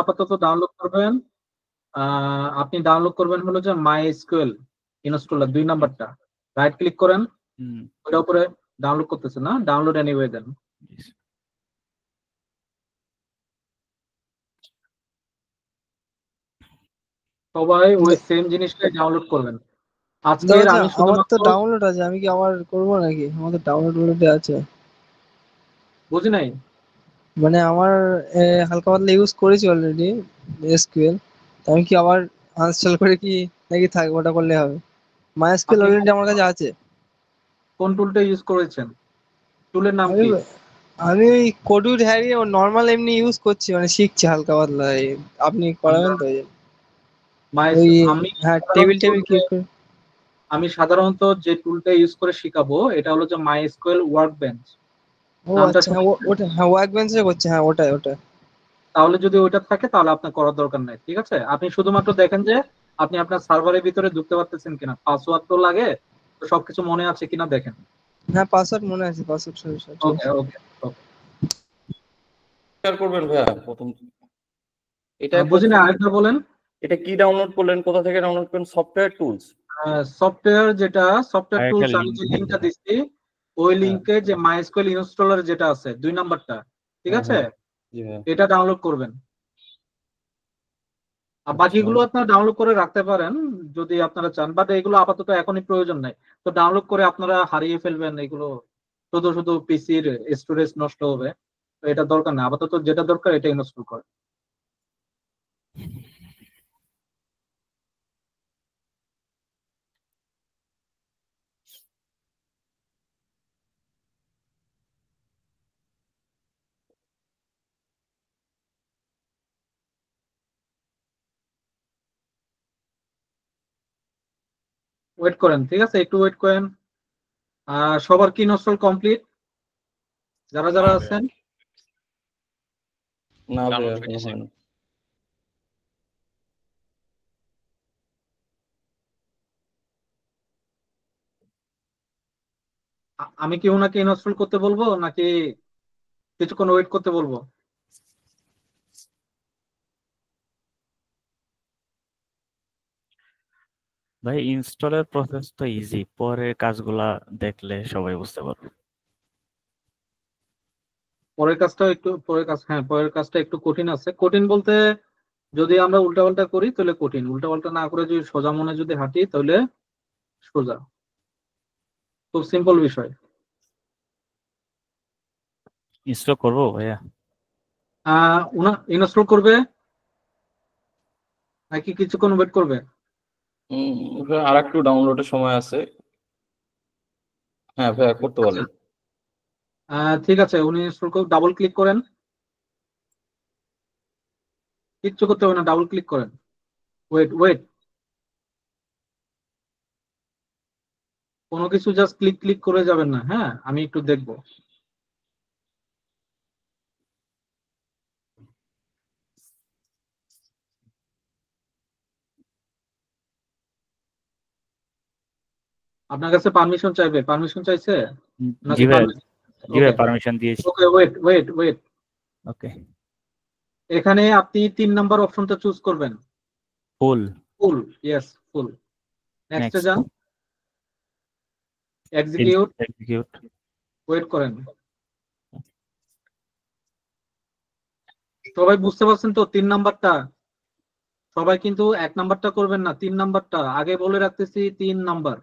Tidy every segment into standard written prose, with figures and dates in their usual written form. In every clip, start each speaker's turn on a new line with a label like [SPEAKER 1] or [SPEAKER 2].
[SPEAKER 1] আপাতত ডাউনলোড করবেন। আপনি ডাউনলোড করবেন হলো যে মাই এসকিউএল ইনস্টলার 2 নাম্বারটা, রাইট ক্লিক করেন,
[SPEAKER 2] হুম।
[SPEAKER 1] ওটার উপরে ডাউনলোড করতেছে না, ডাউনলোড এনিওয়ে দেন। সবাই ওই সেম জিনিসটাই ডাউনলোড করবেন। আজকের
[SPEAKER 3] আচ্ছা
[SPEAKER 1] আমি
[SPEAKER 3] আমার তো
[SPEAKER 1] শুধুমাত্র
[SPEAKER 3] ডাউনলোড আছে, আমি কি আবার করবো নাকি? আমার তো ডাউনলোড আছে,
[SPEAKER 1] বুঝি নাই।
[SPEAKER 3] মানে আমার হালকা পাতলা ইউজ করেছি অলরেডি এসকিউএল। আমি কি আবার আনইনস্টল করে কি নাকি থাকবে ওটা করলে হবে? মাইএসকিউএল
[SPEAKER 1] আপনি
[SPEAKER 3] অলরেডি আমার কাছে আছে।
[SPEAKER 1] কোন টুলটা ইউজ করেছেন? টুলের নাম
[SPEAKER 3] আমি
[SPEAKER 1] কি?
[SPEAKER 3] আমি ওই কোডউড হ্যারি ও নর্মাল এমনি ইউজ করছি, মানে শিখছি হালকা পাতলা। আপনি করাবেন তো?
[SPEAKER 1] মাই
[SPEAKER 3] ওই
[SPEAKER 1] আমি
[SPEAKER 3] হ্যাঁ, টেবিল
[SPEAKER 1] সাধারণত
[SPEAKER 3] টেবিল ক্রিয়েট করে।
[SPEAKER 1] আমি সাধারণত যে টুলটা ইউজ করে শিখাবো এটা হলো যে মাই এসকিউএল ওয়ার্কবেঞ্চ।
[SPEAKER 3] ও
[SPEAKER 1] নামটা
[SPEAKER 3] আচ্ছা, হ্যাঁ
[SPEAKER 1] শুনেছেন?
[SPEAKER 3] ওটা, হ্যাঁ ওয়ার্ক বেঞ্চে করছে, হ্যাঁ ওটাই ওটা।
[SPEAKER 1] তাহলে যদি ওইটা থাকে তাহলে আপনার করার দরকার নাই, ঠিক আছে? আপনি শুধুমাত্র দেখেন যে আপনি আপনার সার্ভারের ভিতরে ঢুকতে পারতেছেন কিনা, পাসওয়ার্ড তো লাগে, তো সবকিছু মনে আছে কিনা দেখেন।
[SPEAKER 3] হ্যাঁ পাসওয়ার্ড মনে আছে, পাসওয়ার্ড সরি সরি ঠিক
[SPEAKER 1] ওকে
[SPEAKER 3] আছে।
[SPEAKER 1] ওকে ওকে।
[SPEAKER 2] শেয়ার করবেন ভাইয়া প্রথম? এটা
[SPEAKER 1] বুঝি না, আরেকটা বলেন।
[SPEAKER 2] এটা কি ডাউনলোড করলেন, কোথা থেকে ডাউনলোড করবেন? Software tools.
[SPEAKER 1] সফটওয়্যার যেটা, সফটওয়্যার
[SPEAKER 2] আর একটা
[SPEAKER 1] টুলস, আমি
[SPEAKER 2] লিংক
[SPEAKER 1] যে
[SPEAKER 2] দিন
[SPEAKER 1] লিঙ্কটা
[SPEAKER 2] ভাইয়া।
[SPEAKER 1] দিচ্ছি ওই
[SPEAKER 2] হ্যাঁ
[SPEAKER 1] লিঙ্কে যে মাইএসকিউএল ইনস্টলার যেটা আছে 2 নাম্বারটা, ঠিক
[SPEAKER 2] হ্যাঁ
[SPEAKER 1] আছে,
[SPEAKER 2] হ্যাঁ, জি ভাইয়া।
[SPEAKER 1] এটা ডাউনলোড করবেন। আর
[SPEAKER 2] আচ্ছা।
[SPEAKER 1] বাকিগুলো আপনারা ডাউনলোড করে রাখতে পারেন যদি আপনারা চান, বাট এগুলো আপাতত এখনই প্রয়োজন নাই। তো ডাউনলোড করে আপনারা হারিয়ে ফেলবেন এগুলো, শুধু শুধু পিসির স্টোরেজ নষ্ট হবে। তো এটা দরকার না, আপাতত যেটা দরকার এটা ইনস্টল করে। ওয়েট করেন, ঠিক আছে, একটু ওয়েট করেন। সবার কি ইনস্টল কমপ্লিট, যারা যারা আছেন?
[SPEAKER 2] না ভাইয়া এখনো হয়নি।
[SPEAKER 1] আমি কি ওনাকে ইনস্টল করতে বলবো নাকি কিছুক্ষণ ওয়েট করতে বলবো?
[SPEAKER 4] ভাই ইনস্টলের প্রসেস তো ইজি, পরের কাজগুলা দেখলে সবাই বুঝতে পারবে।
[SPEAKER 1] হ্যাঁ, পরের কাজটা একটু কঠিন আছে। কঠিন বলতে যদি আমরা উল্টাপাল্টা করি তাহলে কঠিন, উল্টাপাল্টা না করে যদি সোজা মনে যদি হাঁটি তাহলে সোজা। খুব সিম্পল বিষয়।
[SPEAKER 4] ইনস্টল করবো ভাইয়া?
[SPEAKER 1] উনা ইনস্টল করবে নাকি কিছুক্ষণ ওয়েট করবে?
[SPEAKER 2] ভাইয়া আর একটু ডাউনলোডের সময় আছে। হ্যাঁ ভাইয়া করতে
[SPEAKER 1] আচ্ছা,
[SPEAKER 2] বলেন।
[SPEAKER 1] ঠিক আছে, উনি ইনস্টল করে ডাবল ক্লিক করেন। কিচ্ছু করতে হবে না, ডাবল ক্লিক করেন। ওয়েট ওয়েট, কোনো কিছু জাস্ট ক্লিক ক্লিক করে যাবেন না, হ্যাঁ, আমি একটু দেখবো। আপনার কাছে পারমিশন চাইবে, পারমিশন চাইছে
[SPEAKER 4] জি
[SPEAKER 1] নাকি
[SPEAKER 4] ভাইয়া,
[SPEAKER 1] পারমিশন?
[SPEAKER 4] জি
[SPEAKER 1] ওকে
[SPEAKER 4] ভাইয়া পারমিশন দিয়েছি।
[SPEAKER 1] ওকে, ওয়েট ওয়েট ওয়েট।
[SPEAKER 4] ওকে।
[SPEAKER 1] এখানে আপনি 3 নাম্বার অপশনটা চুজ করবেন,
[SPEAKER 4] ফুল।
[SPEAKER 1] ফুল। ইয়েস, ফুল। নেক্সটে
[SPEAKER 4] নেক্সট।
[SPEAKER 1] যান, এক্সিকিউট,
[SPEAKER 4] এক্সিকিউট।
[SPEAKER 1] ওয়েট করেন। সবাই বুঝতে পারছেন তো 3 নাম্বারটা? সবাই কিন্তু 1 নাম্বারটা করবেন না, 3 নাম্বারটা আগে বলে রাখতেছি, 3 নাম্বার।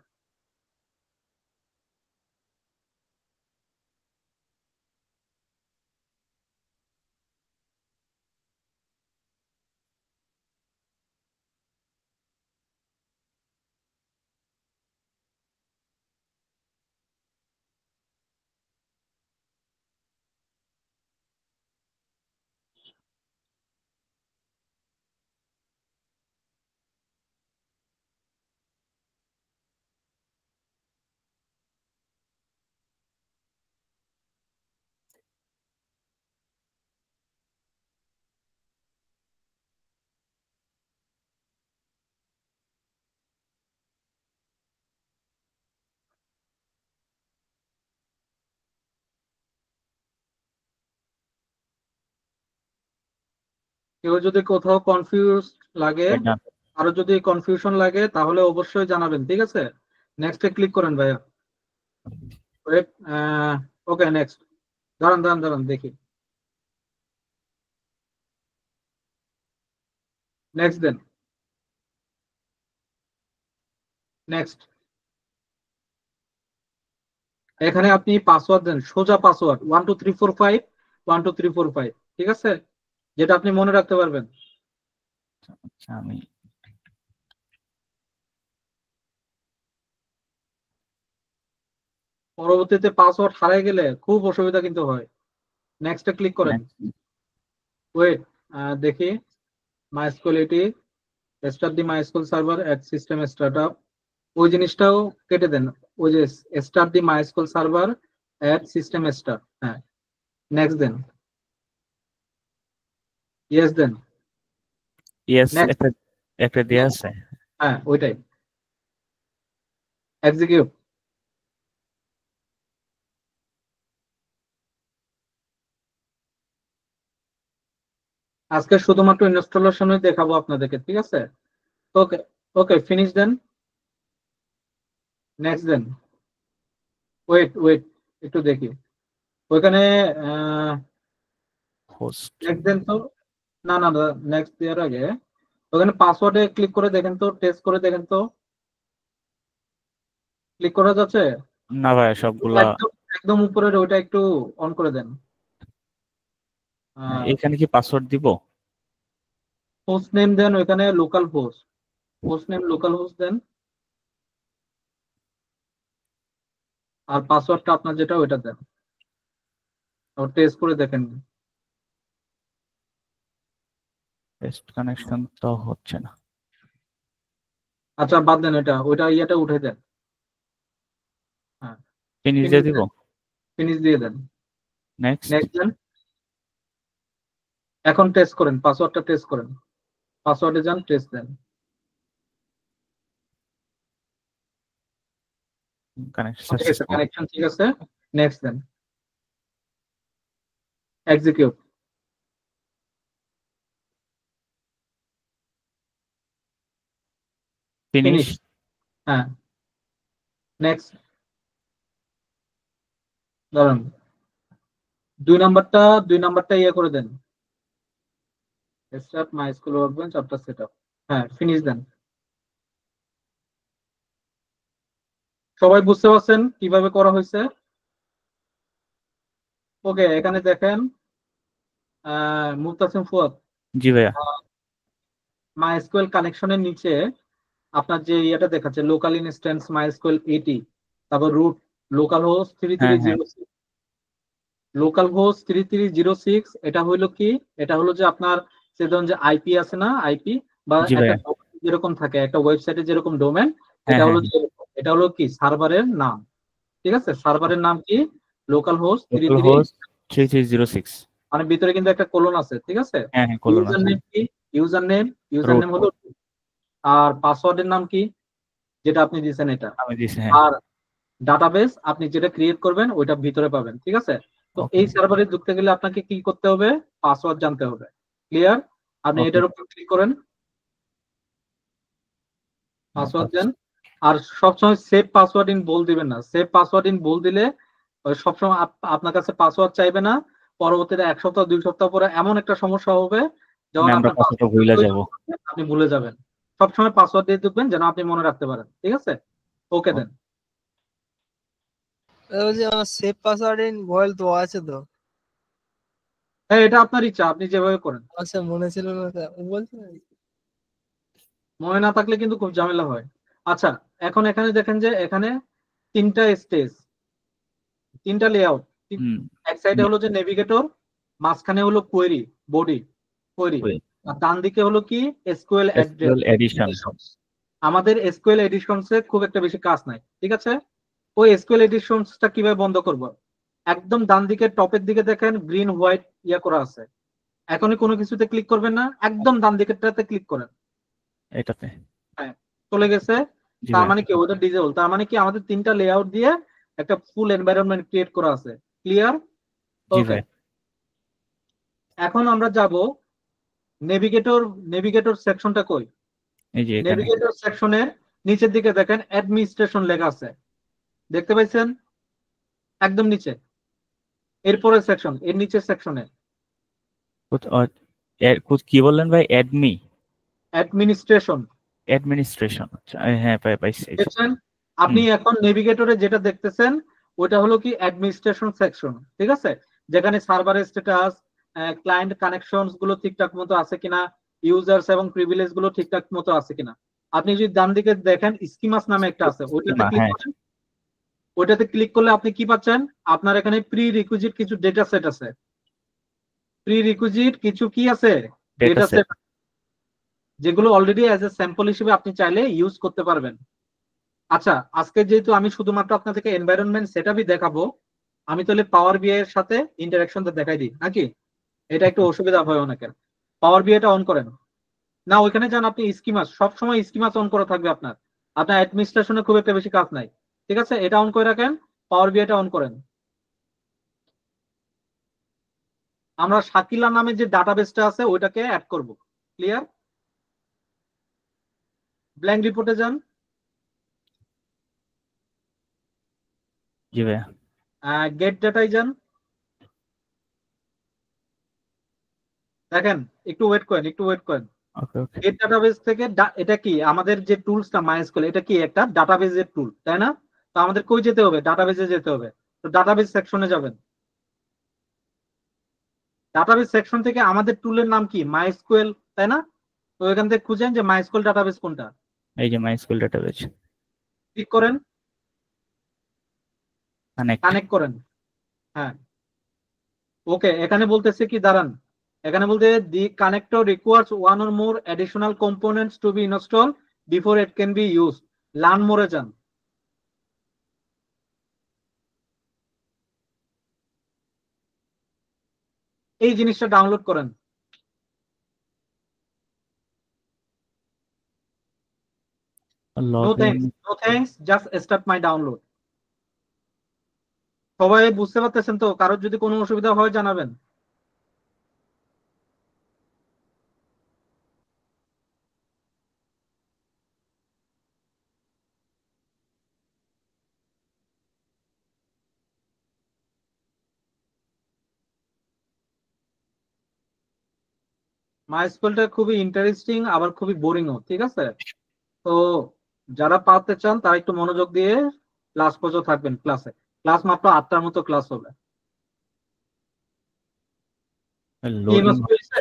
[SPEAKER 1] কেউ যদি কোথাও কনফিউজ লাগে,
[SPEAKER 4] এটা
[SPEAKER 1] আরো যদি কনফিউশন লাগে তাহলে অবশ্যই জানাবেন, ঠিক আছে? নেক্সটে ক্লিক করেন ভাইয়া। Wait, okay next. দাঁড়ান দাঁড়ান দাঁড়ান দেখি। নেক্সট দেন, নেক্সট। এখানে আপনি পাসওয়ার্ড দেন, সোজা পাসওয়ার্ড 12345 12345, ঠিক আছে? যেটা আপনি মনে রাখতে পারবেন।
[SPEAKER 4] আচ্ছা, আমি
[SPEAKER 1] পরবর্তীতে পাসওয়ার্ড হারিয়ে গেলে খুব অসুবিধা কিন্তু হয়। নেক্সটে ক্লিক করেন। ওয়েট, দেখি মাইস্কুল এটি স্টার্ট দি মাইস্কুল সার্ভার এট সিস্টেম স্টার্টআপ, ওই জিনিসটাও কেটে দেন। ওই যে স্টার্ট দি মাইস্কুল সার্ভার এট সিস্টেম স্টার্ট, হ্যাঁ নেক্সট দেন, ইয়েস দেন,
[SPEAKER 4] ইয়েস
[SPEAKER 1] নেক্সট,
[SPEAKER 4] একটা একটা দিয়ে আছে।
[SPEAKER 1] হ্যাঁ ওইটাই, এক্সিকিউট। আজকে শুধুমাত্র ইনস্টলেশনই দেখাবো আপনাদেরকে, ঠিক আছে? ওকে, ওকে ফিনিশ দেন, নেক্সট দেন। ওয়েট ওয়েট, একটু দেখি ওইখানে
[SPEAKER 4] হোস্ট
[SPEAKER 1] নেক্সট দেন তো। না না, নেক্সট দেওয়ার আগে ওখানে পাসওয়ার্ডে ক্লিক করে দেখেন তো, টেস্ট করে দেখেন তো, ক্লিক করা যাচ্ছে?
[SPEAKER 4] না ভাই, সবগুলা
[SPEAKER 1] একদম একদম উপরের ওইটা একটু অন করে দেন।
[SPEAKER 4] এখানে কি পাসওয়ার্ড দিব?
[SPEAKER 1] হোস্ট নেম দেন, ওইখানে local host, host name local host দেন, আর পাসওয়ার্ডটা আপনার যেটা ওইটা দেন, টেস্ট করে দেখেন।
[SPEAKER 4] টেস্ট কানেকশন তো হচ্ছে না।
[SPEAKER 1] আচ্ছা বাদ দেন, এটা ওইটা ইয়েটা উঠে দেন। হ্যাঁ,
[SPEAKER 4] ফিনিশ
[SPEAKER 1] ফিনিশ
[SPEAKER 4] দিয়ে দিব।
[SPEAKER 1] দেন, ফিনিশ দিয়ে দেন,
[SPEAKER 4] নেক্সট
[SPEAKER 1] নেক্সট দেন। এখন টেস্ট করেন, পাসওয়ার্ডটা টেস্ট করেন, পাসওয়ার্ডে যান, টেস্ট দেন।
[SPEAKER 4] কানেকশন
[SPEAKER 1] ঠিক আছে,
[SPEAKER 4] সাকসেসফুল।
[SPEAKER 1] কানেকশন ঠিক আছে, নেক্সট দেন, এক্সিকিউট।
[SPEAKER 4] ফিনিশ।
[SPEAKER 1] ফিনিশ, হ্যাঁ নেক্সট। ধরুন দুই নাম্বারটা ইয়ে করে দেন, start MySQL workbench after setup, হ্যাঁ ফিনিশ দেন। সবাই বুঝতে পারছেন কিভাবে করা হয়েছে? ওকে, এখানে দেখেন মুস্তাসিম ফুয়াদ,
[SPEAKER 4] জি ভাইয়া।
[SPEAKER 1] মাইস্কুয়েল কানেকশনের নিচে আপনার যে ইয়েটা দেখাচ্ছে লোকাল ইনস্ট্যান্স মাইস্কুয়েল 80, তারপর রুট লোকাল হোস্ট
[SPEAKER 4] হ্যাঁ হ্যাঁ
[SPEAKER 1] 3306, লোকাল হোস্ট 3306, এটা হলো কি? এটা হলো যে আপনার সে ধরুন যে আইপি আছে না, আইপি বা
[SPEAKER 4] জি
[SPEAKER 1] একটা
[SPEAKER 4] ভাইয়া।
[SPEAKER 1] domain যেরকম থাকে একটা ওয়েবসাইটে যেরকম ডোমেন,
[SPEAKER 4] হ্যাঁ
[SPEAKER 1] এটা
[SPEAKER 4] হ্যাঁ
[SPEAKER 1] হলো যে এটা হলো কি সার্ভারের নাম, ঠিক আছে? সার্ভারের নাম কি? Local host
[SPEAKER 4] local
[SPEAKER 1] 33,
[SPEAKER 4] host 3306।
[SPEAKER 1] মানে ভিতরে কিন্তু একটা কোলন আছে, ঠিক আছে?
[SPEAKER 4] হ্যাঁ হ্যাঁ, কলন
[SPEAKER 1] ইউজার
[SPEAKER 4] আছে।
[SPEAKER 1] নেম কি? User name, user
[SPEAKER 4] root
[SPEAKER 1] name হলো, আর পাসওয়ার্ডের নাম কি যেটা আপনি দিয়েছেন এটা,
[SPEAKER 4] আমি দিছি, হ্যাঁ।
[SPEAKER 1] আর ডাটাবেস আপনি যেটা ক্রিয়েট করবেন ওইটা ভিতরে পাবেন, ঠিক আছে? তো
[SPEAKER 4] ওকে
[SPEAKER 1] এই সার্ভারে ঢুকতে গেলে আপনাকে কি করতে হবে? পাসওয়ার্ড জানতে হবে, ক্লিয়ার? আপনি
[SPEAKER 4] ওকে।
[SPEAKER 1] এটার উপর ক্লিক করেন, পাসওয়ার্ড দেন, আর সবসময় সেভ পাসওয়ার্ড ইন বোল্ড দিবেন না। সেভ পাসওয়ার্ড ইন বোল্ড দিলে ওই সবসময় আপনার কাছে পাসওয়ার্ড চাইবে না, পরবর্তীতে 1 সপ্তাহ 2 সপ্তাহ পরে এমন একটা সমস্যা হবে যখন
[SPEAKER 4] মানে আমরা
[SPEAKER 1] আপনার
[SPEAKER 4] পাসওয়ার্ডটা ভুলে যাব।
[SPEAKER 1] আপনি ভুলে যাবেন। সবসময় পাসওয়ার্ড দিয়ে দেখবেন যেন আপনি মনে রাখতে পারেন, ঠিক আছে? ওকে দেন।
[SPEAKER 3] ওই যে আমার সেভ পাসওয়ার্ড ইন ভয়েল তো আছে তো,
[SPEAKER 1] হ্যাঁ এটা আপনার ইচ্ছা, আপনি যেভাবে করেন।
[SPEAKER 3] আচ্ছা মনে ছিল না তো, বলছি না।
[SPEAKER 1] মনে না থাকলে কিন্তু খুব ঝামেলা হয়। আচ্ছা, এখন এখানে দেখেন যে এখানে তিনটা স্টেজ, তিনটা লেআউট।
[SPEAKER 4] হুম।
[SPEAKER 1] এক সাইডে হলো যে নেভিগেটর, মাঝখানে হলো কোয়েরি, বডি কোয়েরি, আর ডান দিকে হলো কি এসকিউএল
[SPEAKER 4] এসকিউএল এডিশন।
[SPEAKER 1] আমাদের এসকিউএল এডিশনসে খুব একটা বেশি কাজ নাই, ঠিক আছে? ওই এসকিউএল এডিশনসটা কিভাবে বন্ধ করব? একদম ডান দিকে টপের দিকে দেখেন গ্রিন হোয়াইট ইয়া করা আছে, এখনই কোনো কিছুতে ক্লিক করবেন না, একদম ডান দিকেরটাতে ক্লিক করেন।
[SPEAKER 4] এটাতে।
[SPEAKER 1] হ্যাঁ চলে গেছে।
[SPEAKER 4] জি
[SPEAKER 1] তার
[SPEAKER 4] ভাইয়া।
[SPEAKER 1] মানে কি ওটা ডিজেবল, তার মানে কি আমাদের তিনটা লেআউট দিয়ে একটা ফুল এনভায়রনমেন্ট ক্রিয়েট করা আছে, ক্লিয়ার?
[SPEAKER 4] জি
[SPEAKER 1] ওকে,
[SPEAKER 4] ভাইয়া।
[SPEAKER 1] এখন আমরা যাব নেভিগেটর সেকশনটা কই?
[SPEAKER 4] এই যে এখানে
[SPEAKER 1] নেভিগেটর সেকশনের নিচের দিকে দেখেন অ্যাডমিনিস্ট্রেশন লেখা আছে, দেখতে পাইছেন? একদম নিচে, এরপরের সেকশন, এর নিচের সেকশনে
[SPEAKER 4] কি বললেন ভাই?
[SPEAKER 1] Administration
[SPEAKER 4] administration. আচ্ছা, হ্যাঁ পাইছি এই যে।
[SPEAKER 1] দেখছেন? আপনি এখন নেভিগেটরে যেটা দেখতেছেন ওটা হলো কি অ্যাডমিনিস্ট্রেশন সেকশন, ঠিক আছে? যেখানে সার্ভারের স্ট্যাটাস, ক্লায়েন্ট কানেকশনস গুলো ঠিকঠাক মতো আছে কিনা, ইউজার্স এবং প্রিভিলেজ গুলো ঠিকঠাক মতো আছে কিনা। আপনি যদি ডান দিকে দেখেন স্কিমাস নামে একটা আছে, ওইটাতে ক্লিক
[SPEAKER 4] হ্যাঁ,
[SPEAKER 1] করেন। ওইটাতে ক্লিক করলে আপনি কি পাচ্ছেন? আপনার এখানে প্রি রিকুইজিট কিছু ডেটা সেট আছে। প্রি রিকুইজিট কিছু কি আছে?
[SPEAKER 4] Data
[SPEAKER 1] data
[SPEAKER 4] set.
[SPEAKER 1] সেট, যেগুলো অলরেডি অ্যাজ এ স্যাম্পল হিসেবে আপনি চাইলে ইউজ করতে পারবেন। আচ্ছা, আজকে যেহেতু আমি শুধুমাত্র আপনাদেরকে এনভায়রনমেন্ট সেটআপই দেখাবো, আমি তাহলে পাওয়ার বিআই এর সাথে ইন্টারাকশনটা দেখাই দিই নাকি? এটা একটু অসুবিধা হয় অনেকের। পাওয়ার বিআইটা অন করেন। না, ওইখানে যান, আপনি স্কিমাস, সবসময় স্কিমাস অন করা থাকবে আপনার। আপনার অ্যাডমিনিস্ট্রেশনে খুব একটা বেশি কাজ নাই, ঠিক আছে? এটা অন করে রাখেন, পাওয়ার বিআইটা অন করেন। আমরা শাকিলা নামে যে ডাটাবেসটা আছে ওইটাকে অ্যাড করব। ক্লিয়ার? ব্ল্যাঙ্ক রিপোর্টে যান,
[SPEAKER 4] জি ভাইয়া।
[SPEAKER 1] গেট ডাটায় যান। দেখেন, একটু ওয়েট করেন, একটু ওয়েট করেন।
[SPEAKER 4] ওকে ওকে।
[SPEAKER 1] গেট ডাটাবেস থেকে এটা কি আমাদের যে টুলসটা মাইস্কুয়েল, এটা কি একটা ডাটাবেসের টুল, তাই না? তো আমাদের কই যেতে হবে? ডাটাবেসে যেতে হবে। তো ডাটাবেস সেকশনে যাবেন। ডাটাবেস সেকশন থেকে আমাদের টুলের নাম কি? মাইস্কুয়েল, তাই না? তো এখান থেকে খুঁজেন যে মাইস্কুয়েল ডাটাবেস কোনটা,
[SPEAKER 4] এই যে মাইস্কুল ডাটাবেজ।
[SPEAKER 1] ক্লিক করেন,
[SPEAKER 4] কানেক্ট।
[SPEAKER 1] কানেক্ট করেন। হ্যাঁ, ওকে। এখানে বলতেছে কি, দাঁড়ান, এখানে বলতে the connector requires one or more additional components to be install before it can be use. Learn মোরে যান। এই জিনিসটা ডাউনলোড করেন। No
[SPEAKER 4] login.
[SPEAKER 1] Thanks, no thanks, just start my download. সবাই বুঝতে পারতেছেন তো? কারোর যদি কোনো অসুবিধা হয় জানাবেন। মাইস্কুয়েলটা খুবই ইন্টারেস্টিং, আবার খুবই বোরিংও, ঠিক আছে? তো যারা পারতে চান তারা একটু মনোযোগ দিয়ে ক্লাস পর্যন্ত থাকবেন। ক্লাস মাত্র 8টার মতো ক্লাস হবে। কি
[SPEAKER 4] লোডিং
[SPEAKER 1] মাস হয়েছে?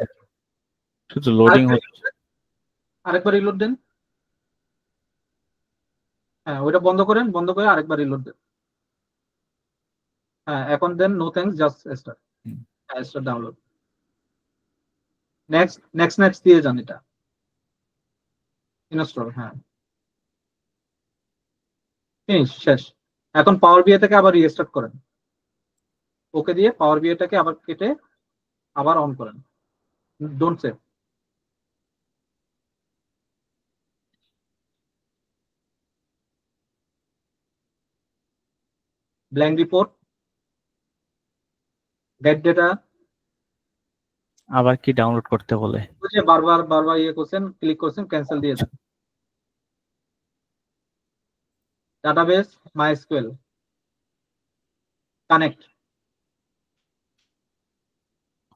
[SPEAKER 4] শুধু লোডিং হচ্ছে।
[SPEAKER 1] আরেকবার রিলোড দেন। হ্যাঁ, ওইটা বন্ধ করেন, বন্ধ করে আরেকবার রিলোড দেন। হ্যাঁ, এখন দেন নো থ্যাঙ্কস, জাস্ট স্টার্ট।
[SPEAKER 4] হুম।
[SPEAKER 1] হ্যাঁ, start download. Next next next দিয়ে যান, এটা ইনস্টল। হ্যাঁ, ফিনিশ, শেষ। এখন পাওয়ার বিআই থেকে আবার রিস্টার্ট করেন। ওকে দিয়ে পাওয়ার বিআইটাকে আবার কেটে আবার অন করেন। Don't save. Blank report, get data.
[SPEAKER 4] আবার কি ডাউনলোড করতে বলে?
[SPEAKER 1] ওই যে বারবার বারবার ইয়ে করছেন, ক্লিক করছেন, ক্যান্সেল দিয়ে দেন। Database MySQL, connect.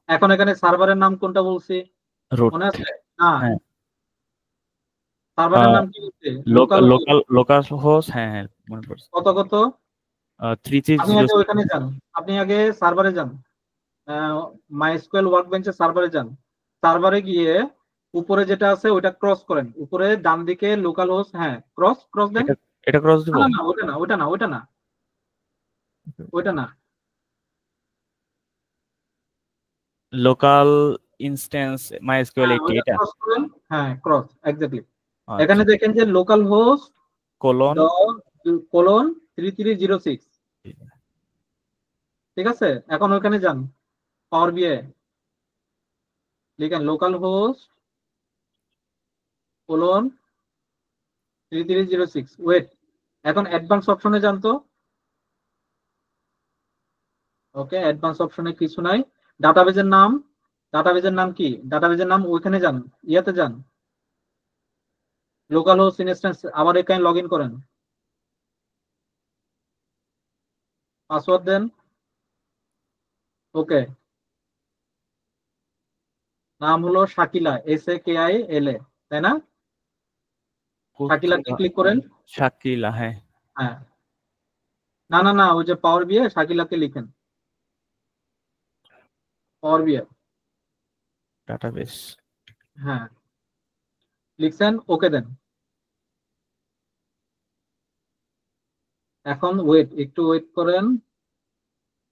[SPEAKER 1] এখন এখানে সার্ভারের নাম কোনটা বলছি
[SPEAKER 4] রুট।
[SPEAKER 1] মনে আছে? না,
[SPEAKER 4] হ্যাঁ।
[SPEAKER 1] সার্ভারের নাম কি বলছে? লোকাল।
[SPEAKER 4] Local local host. হ্যাঁ হ্যাঁ, মনে পড়ছে।
[SPEAKER 1] কত কত? আপনি
[SPEAKER 4] 3306।
[SPEAKER 1] আগে ওইখানে যান, আপনি আগে সার্ভারে যান, মাইস্কুয়েল ওয়ার্কবেঞ্চের সার্ভারে যান। সার্ভারে গিয়ে উপরে যেটা আছে ওইটা ক্রস করেন, উপরে ডান দিকে লোকাল হোস্ট। হ্যাঁ, ক্রস ক্রস দেন।
[SPEAKER 4] এটা এটা ক্রস দিব?
[SPEAKER 1] না না, ওটা না, ওটা না, ওটা না, ওইটা না।
[SPEAKER 4] লোকাল ইনস্ট্যান্স মাইএসকিউএল
[SPEAKER 1] হ্যাঁ,
[SPEAKER 4] 80
[SPEAKER 1] ওইটা
[SPEAKER 4] এটা।
[SPEAKER 1] ক্রস করেন। হ্যাঁ, ক্রস, এক্স্যাক্টলি। এখানে
[SPEAKER 4] আচ্ছা।
[SPEAKER 1] দেখেন যে লোকাল হোস্ট
[SPEAKER 4] কোলন।
[SPEAKER 1] কোলন 3306, ঠিক আছে? এখন ওইখানে যান, পাওয়ার বিআই লিখেন লোকাল হোস্ট কোলন 3306। ওয়েট, এখন অ্যাডভান্স অপশনে যান তো। ওকে, অ্যাডভান্স অপশনে কিছু নাই। ডাটাবেজের নাম ডাটাবেজের নাম কি? ডাটাবেজের নাম ওইখানে যান, ইয়াতে যান, লোকাল হোস্ট ইনস্ট্যান্স, আবার এখানে লগ ইন করেন, পাসওয়ার্ড দেন, ওকে। নাম হলো শাকিলা, SAKILA, তাই না? শাকিলাকে ক্লিক করেন।
[SPEAKER 4] শাকিলা, হ্যাঁ।
[SPEAKER 1] হ্যাঁ, না না না, ওই যে পাওয়ার বিয়ে শাকিলাকে লিখেন, পাওয়ার বিয়ে।
[SPEAKER 4] ডাটাবেস।
[SPEAKER 1] হ্যাঁ, লিখছেন, ওকে দেন। এখন ওয়েট, একটু ওয়েট করেন,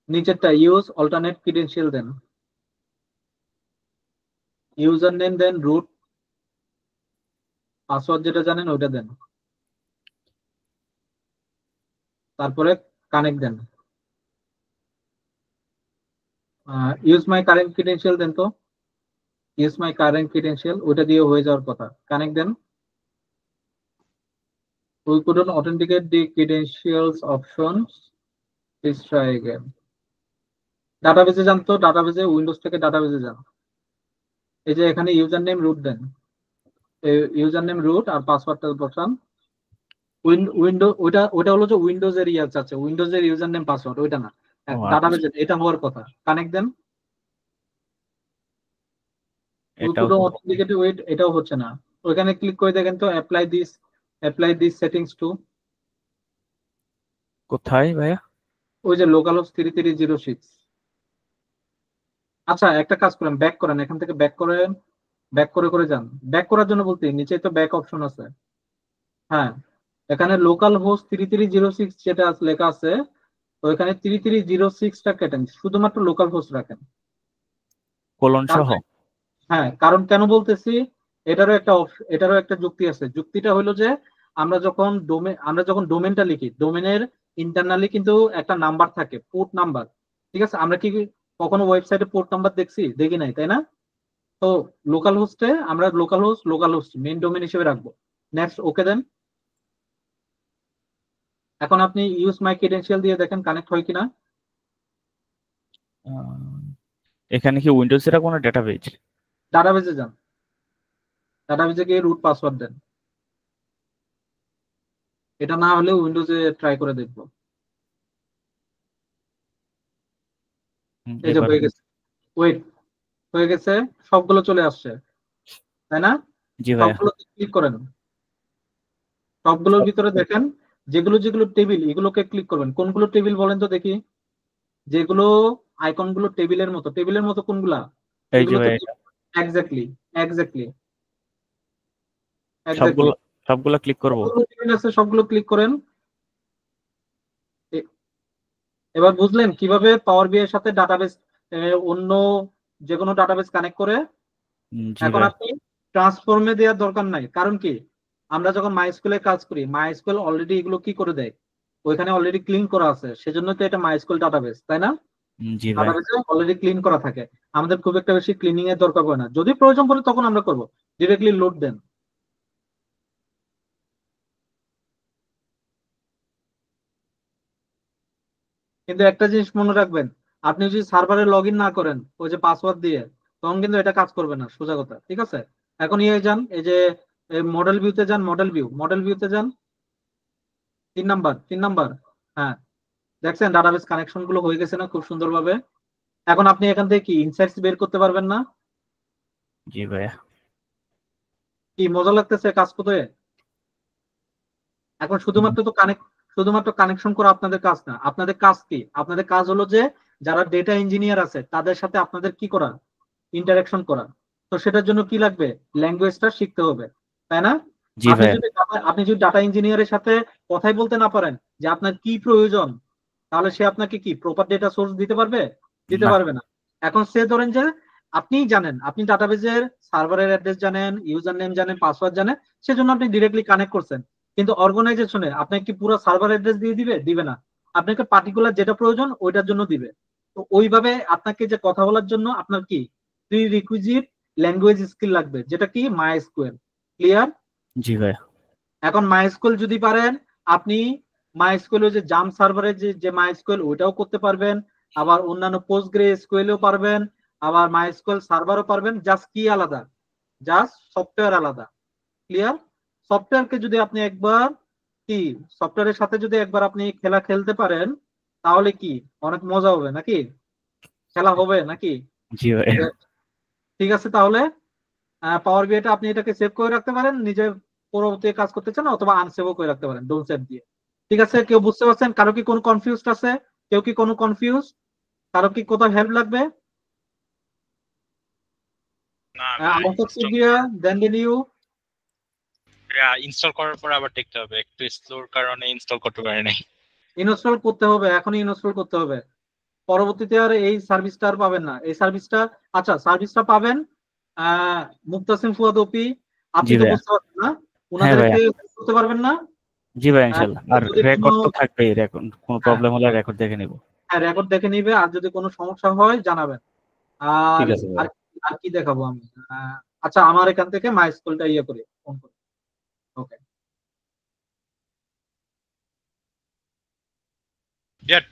[SPEAKER 1] নিচেরটা ইউজ অল্টারনেট ক্রিডেন্সিয়াল দেন, ইউজার নেম দেন, রুট, পাসওয়ার্ড যেটা জানেন ওইটা দেন, তারপরে কানেক্ট দেন। ইউজ মাই কারেন্ট ক্রিডেন্সিয়াল দেন তো, ইউজ মাই কারেন্ট ক্রিডেন্সিয়াল, ওইটা দিয়ে হয়ে যাওয়ার কথা, কানেক্ট দেন। We couldn't authenticate the credentials options. Please try again. ডাটাবেজে যান তো, ডাটাবেজে, উইন্ডোজ থেকে ডাটাবেজে যান। এই যে এখানে ইউজার নেম রুট দেন, ইউজার নেম রুট আর পাসওয়ার্ডটা বসান। উইন্ডো ওইটা ওইটা হলো যে উইন্ডোজ এর ইয়ে আছে, উইন্ডোজ এর ইউজার নেম পাসওয়ার্ড, ওইটা না,
[SPEAKER 4] ও আচ্ছা,
[SPEAKER 1] ডাটাবেজে এটা হওয়ার কথা। কানেক্ট দেন। We
[SPEAKER 4] এটাও
[SPEAKER 1] couldn't authenticate, wait, এটাও হচ্ছে না। ওইখানে ক্লিক করে দেখেন তো, অ্যাপ্লাই দিস সেটিংস টু,
[SPEAKER 4] কোথায় ভাইয়া?
[SPEAKER 1] ওই যে লোকাল হোস্ট 3306। আচ্ছা, একটা কাজ করেন, ব্যাক করেন, এখান থেকে ব্যাক করেন, ব্যাক করে করে যান। ব্যাক করার জন্য বলতে নিচে তো ব্যাক অপশন আছে। হ্যাঁ, এখানে লোকাল হোস্ট 3306 যেটা লেখা আছে, ওইখানে 3306টা কেটেন, শুধুমাত্র লোকাল হোস্ট রাখেন।
[SPEAKER 4] কোলন সহ?
[SPEAKER 1] হ্যাঁ, কারণ কেন বলতেছি, এটারও একটা যুক্তি আছে। যুক্তিটা হলো যে আমরা যখন ডোমেনটা লিখি, ডোমেনের ইন্টারনালি কিন্তু একটা নাম্বার থাকে, পোর্ট নাম্বার। ঠিক আছে, আমরা কি কখনো ওয়েবসাইটে পোর্ট নাম্বার দেখি নাই, তাই না? তো লোকাল হোস্টে আমরা লোকাল হোস্ট মেইন ডোমেন হিসেবে রাখবো। নেক্সট, ওকে দেন। এখন আপনি ইউজ মাই ক্রিডেন্সিয়াল দিয়ে দেখেন কানেক্ট হয় কিনা।
[SPEAKER 4] এখানে কি উইন্ডোজ এর কোনো ডাটাবেজ?
[SPEAKER 1] ডাটাবেজে যান, ডাটাবেজে গিয়ে রুট পাসওয়ার্ড দেন। এটা না হলে উইন্ডোজে ট্রাই করে দেখবো। এই যে হয়ে গেছে, ওয়েট, হয়ে গেছে, সবগুলো চলে আসছে, তাই না?
[SPEAKER 4] জি ভাইয়া।
[SPEAKER 1] সবগুলোতে ক্লিক করেন, সবগুলোর ভিতরে দেখেন যেগুলো যেগুলো টেবিল, এগুলোকে ক্লিক করবেন। কোনগুলো টেবিল বলেন তো দেখি, যেগুলো আইকনগুলো টেবিলের মতো কোনগুলা?
[SPEAKER 4] এই যে ভাইয়া,
[SPEAKER 1] এক্স্যাক্টলি, এক্স্যাক্টলি,
[SPEAKER 4] সবগুলো ক্লিক করব।
[SPEAKER 1] সবগুলো ক্লিক করেন। এবার বুঝলেন কিভাবে পাওয়ার বি এর সাথে ডাটাবেস, অন্য যে কোনো ডাটাবেস কানেক্ট করে?
[SPEAKER 4] জি
[SPEAKER 1] এখন
[SPEAKER 4] ভাইয়া।
[SPEAKER 1] আপনি ট্রান্সফর্মে দেওয়ার দরকার নাই, কারণ কি, আমরা যখন মাইস্কুলে কাজ করি, মাইস্কুল অলরেডি এগুলো কি করে দেয়, ওইখানে অলরেডি ক্লিন করা আছে, সেজন্য তো এটা মাইস্কুল ডাটাবেস, তাই না?
[SPEAKER 4] জি ভাইয়া।
[SPEAKER 1] ডাটাবেসে অলরেডি ক্লিন করা থাকে, আমাদের খুব একটা বেশি ক্লিনিং এর দরকার পড়ে না। যদি প্রয়োজন পড়ে তখন আমরা করব। ডিরেক্টলি লোড দেন। কিন্তু একটা জিনিস মনে রাখবেন, আপনি যদি সার্ভারে লগ ইন না করেন ওই যে পাসওয়ার্ড দিয়ে, তখন কিন্তু এটা কাজ করবে না, সোজা কথা। ঠিক আছে, এখন ইয়ে যান, এই যে মডেল ভিউতে যান, মডেল ভিউতে যান, 3 নাম্বার। হ্যাঁ, দেখছেন ডাটাবেস কানেকশন গুলো হয়ে গেছে না খুব সুন্দরভাবে? এখন আপনি এখান থেকে কি ইনসাইটস বের করতে পারবেন না?
[SPEAKER 4] জি ভাইয়া।
[SPEAKER 1] কি মজা লাগতেছে কাজ করতে? এখন শুধুমাত্র কানেকশন করা আপনাদের কাজ না, আপনাদের কাজ কি? আপনাদের কাজ হলো যে যারা ডেটা ইঞ্জিনিয়ার আছে তাদের সাথে আপনাদের কি করা, ইন্টারাকশন করা। তো সেটার জন্য কি লাগবে? ল্যাঙ্গুয়েজটা শিখতে হবে, তাই না?
[SPEAKER 4] জি
[SPEAKER 1] আপনি
[SPEAKER 4] ভাইয়া।
[SPEAKER 1] যদি ডাটা ইঞ্জিনিয়ারের সাথে কথাই বলতে না পারেন যে আপনার কি প্রয়োজন, তাহলে সে আপনাকে কি প্রপার ডেটা সোর্স দিতে পারবে? দিতে
[SPEAKER 4] না।
[SPEAKER 1] পারবে না। এখন সে ধরেন যে আপনিই জানেন, আপনি ডাটাবেজের সার্ভারের অ্যাড্রেস জানেন, ইউজার নেম জানেন, পাসওয়ার্ড জানেন, সেজন্য আপনি ডিরেক্টলি কানেক্ট করছেন। কিন্তু অর্গানাইজেশনে আপনাকে কি পুরো সার্ভার অ্যাড্রেস দিয়ে দিবে না, আপনাকে পার্টিকুলার যেটা প্রয়োজন ওইটার জন্য দিবে। তো ওইভাবে আপনাকে যে কথা বলার জন্য আপনার কি প্রি রিকুইজিট ল্যাঙ্গুয়েজ স্কিল লাগবে, যেটা কি মাইস্কুয়েল। ক্লিয়ার?
[SPEAKER 4] জি ভাইয়া।
[SPEAKER 1] এখন মাইস্কুয়েল যদি পারেন, আপনি মাইস্কুয়েল যে জাম্প সার্ভারের যে মাইস্কুয়েল ওইটাও করতে পারবেন, আবার অন্যান্য পোস্টগ্রে এসকিউএলও পারবেন, আবার মাইস্কুয়েল সার্ভারও পারবেন, জাস্ট কি আলাদা, জাস্ট সফটওয়্যার আলাদা। ক্লিয়ার? সফটওয়্যারকে যদি আপনি একবার কি সফটওয়্যারের সাথে যদি একবার আপনি খেলা খেলতে পারেন তাহলে কি অনেক মজা হবে নাকি? খেলা হবে নাকি?
[SPEAKER 4] জি ভাই।
[SPEAKER 1] ঠিক আছে, তাহলে পাওয়ার বিআইটা আপনি এটাকে সেভ করে রাখতে পারেন, নিজে পরবর্তী কাজ করতে চান অথবা আনসেভও করে রাখতে পারেন ডোন্ট সেভ দিয়ে। ঠিক আছে, কেউ বুঝতে পারছেন? কারো কি কোনো কনফিউজড আছে? কেউ কি কোনো কনফিউজ? কারো কি কোথাও হেল্প লাগবে?
[SPEAKER 5] না ভাই,
[SPEAKER 1] আউট অফ ইন্ডিয়া দেন ইউ
[SPEAKER 5] ইনস্টল করার পর আবার দেখতে হবে, একটু স্লোর কারণে ইনস্টল করতে পারি নাই।
[SPEAKER 1] ইনস্টল করতে হবে, এখনই ইনস্টল করতে হবে। পরবর্তীতে আর এই সার্ভিসটা আর পাবেন না, এই সার্ভিসটা। আচ্ছা, সার্ভিসটা পাবেন আহ মুক্তাসিম ফুয়াদ ওপি। আপনি
[SPEAKER 4] জি
[SPEAKER 1] তো
[SPEAKER 4] ভাইয়া।
[SPEAKER 1] বুঝতে পারছেন না,
[SPEAKER 4] হ্যাঁ
[SPEAKER 1] উনাদেরকে
[SPEAKER 4] ভাইয়া।
[SPEAKER 1] help করতে পারবেন না?
[SPEAKER 4] জি ভাই,
[SPEAKER 1] আহ,
[SPEAKER 4] ইনশাল্লাহ। আর
[SPEAKER 1] যদি কোনো
[SPEAKER 4] রেকর্ড তো থাকবেই, রেকর্ড কোনো
[SPEAKER 1] হ্যাঁ
[SPEAKER 4] প্রবলেম হলে রেকর্ড দেখে নিব।
[SPEAKER 1] হ্যাঁ রেকর্ড দেখে নিবে, আর যদি কোনো সমস্যা হয় জানাবেন। আর
[SPEAKER 2] ঠিক আছে ভাই।
[SPEAKER 1] আর আর কি দেখাবো আমি? আচ্ছা, আমার এখান থেকে মাই স্কুলটা ইয়ে করি, ফোন করি। ওকে।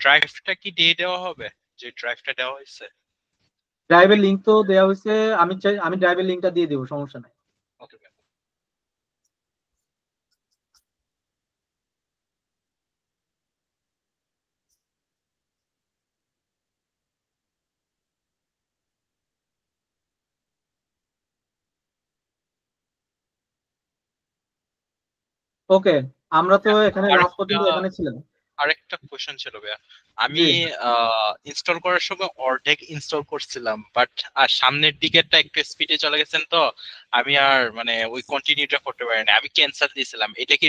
[SPEAKER 5] ড্রাইভটা কি দিয়ে দেওয়া হবে, যে ড্রাইভটা দেওয়া হয়েছে?
[SPEAKER 1] ড্রাইভের লিংক তো দেওয়া হয়েছে, আমি চাই আমি ড্রাইভের লিংকটা দিয়ে দেবো, সমস্যা নাই।
[SPEAKER 5] ওকে।
[SPEAKER 1] ওকে, আমরা তো এখানে লাস্ট
[SPEAKER 5] আরেকটা
[SPEAKER 1] পর্যন্ত এখানে ছিলাম।
[SPEAKER 5] আরেকটা কোশ্চেন ছিল ভাইয়া। আমি
[SPEAKER 1] জি।
[SPEAKER 5] ইনস্টল করার সময় অর্ধেক ইনস্টল করছিলাম, বাট আর সামনের দিকেরটা একটু স্পিডে চলে গেছেন, তো আমি আর মানে ওই কন্টিনিউটা করতে পারিনি, আমি ক্যান্সেল দিয়েছিলাম। এটা কি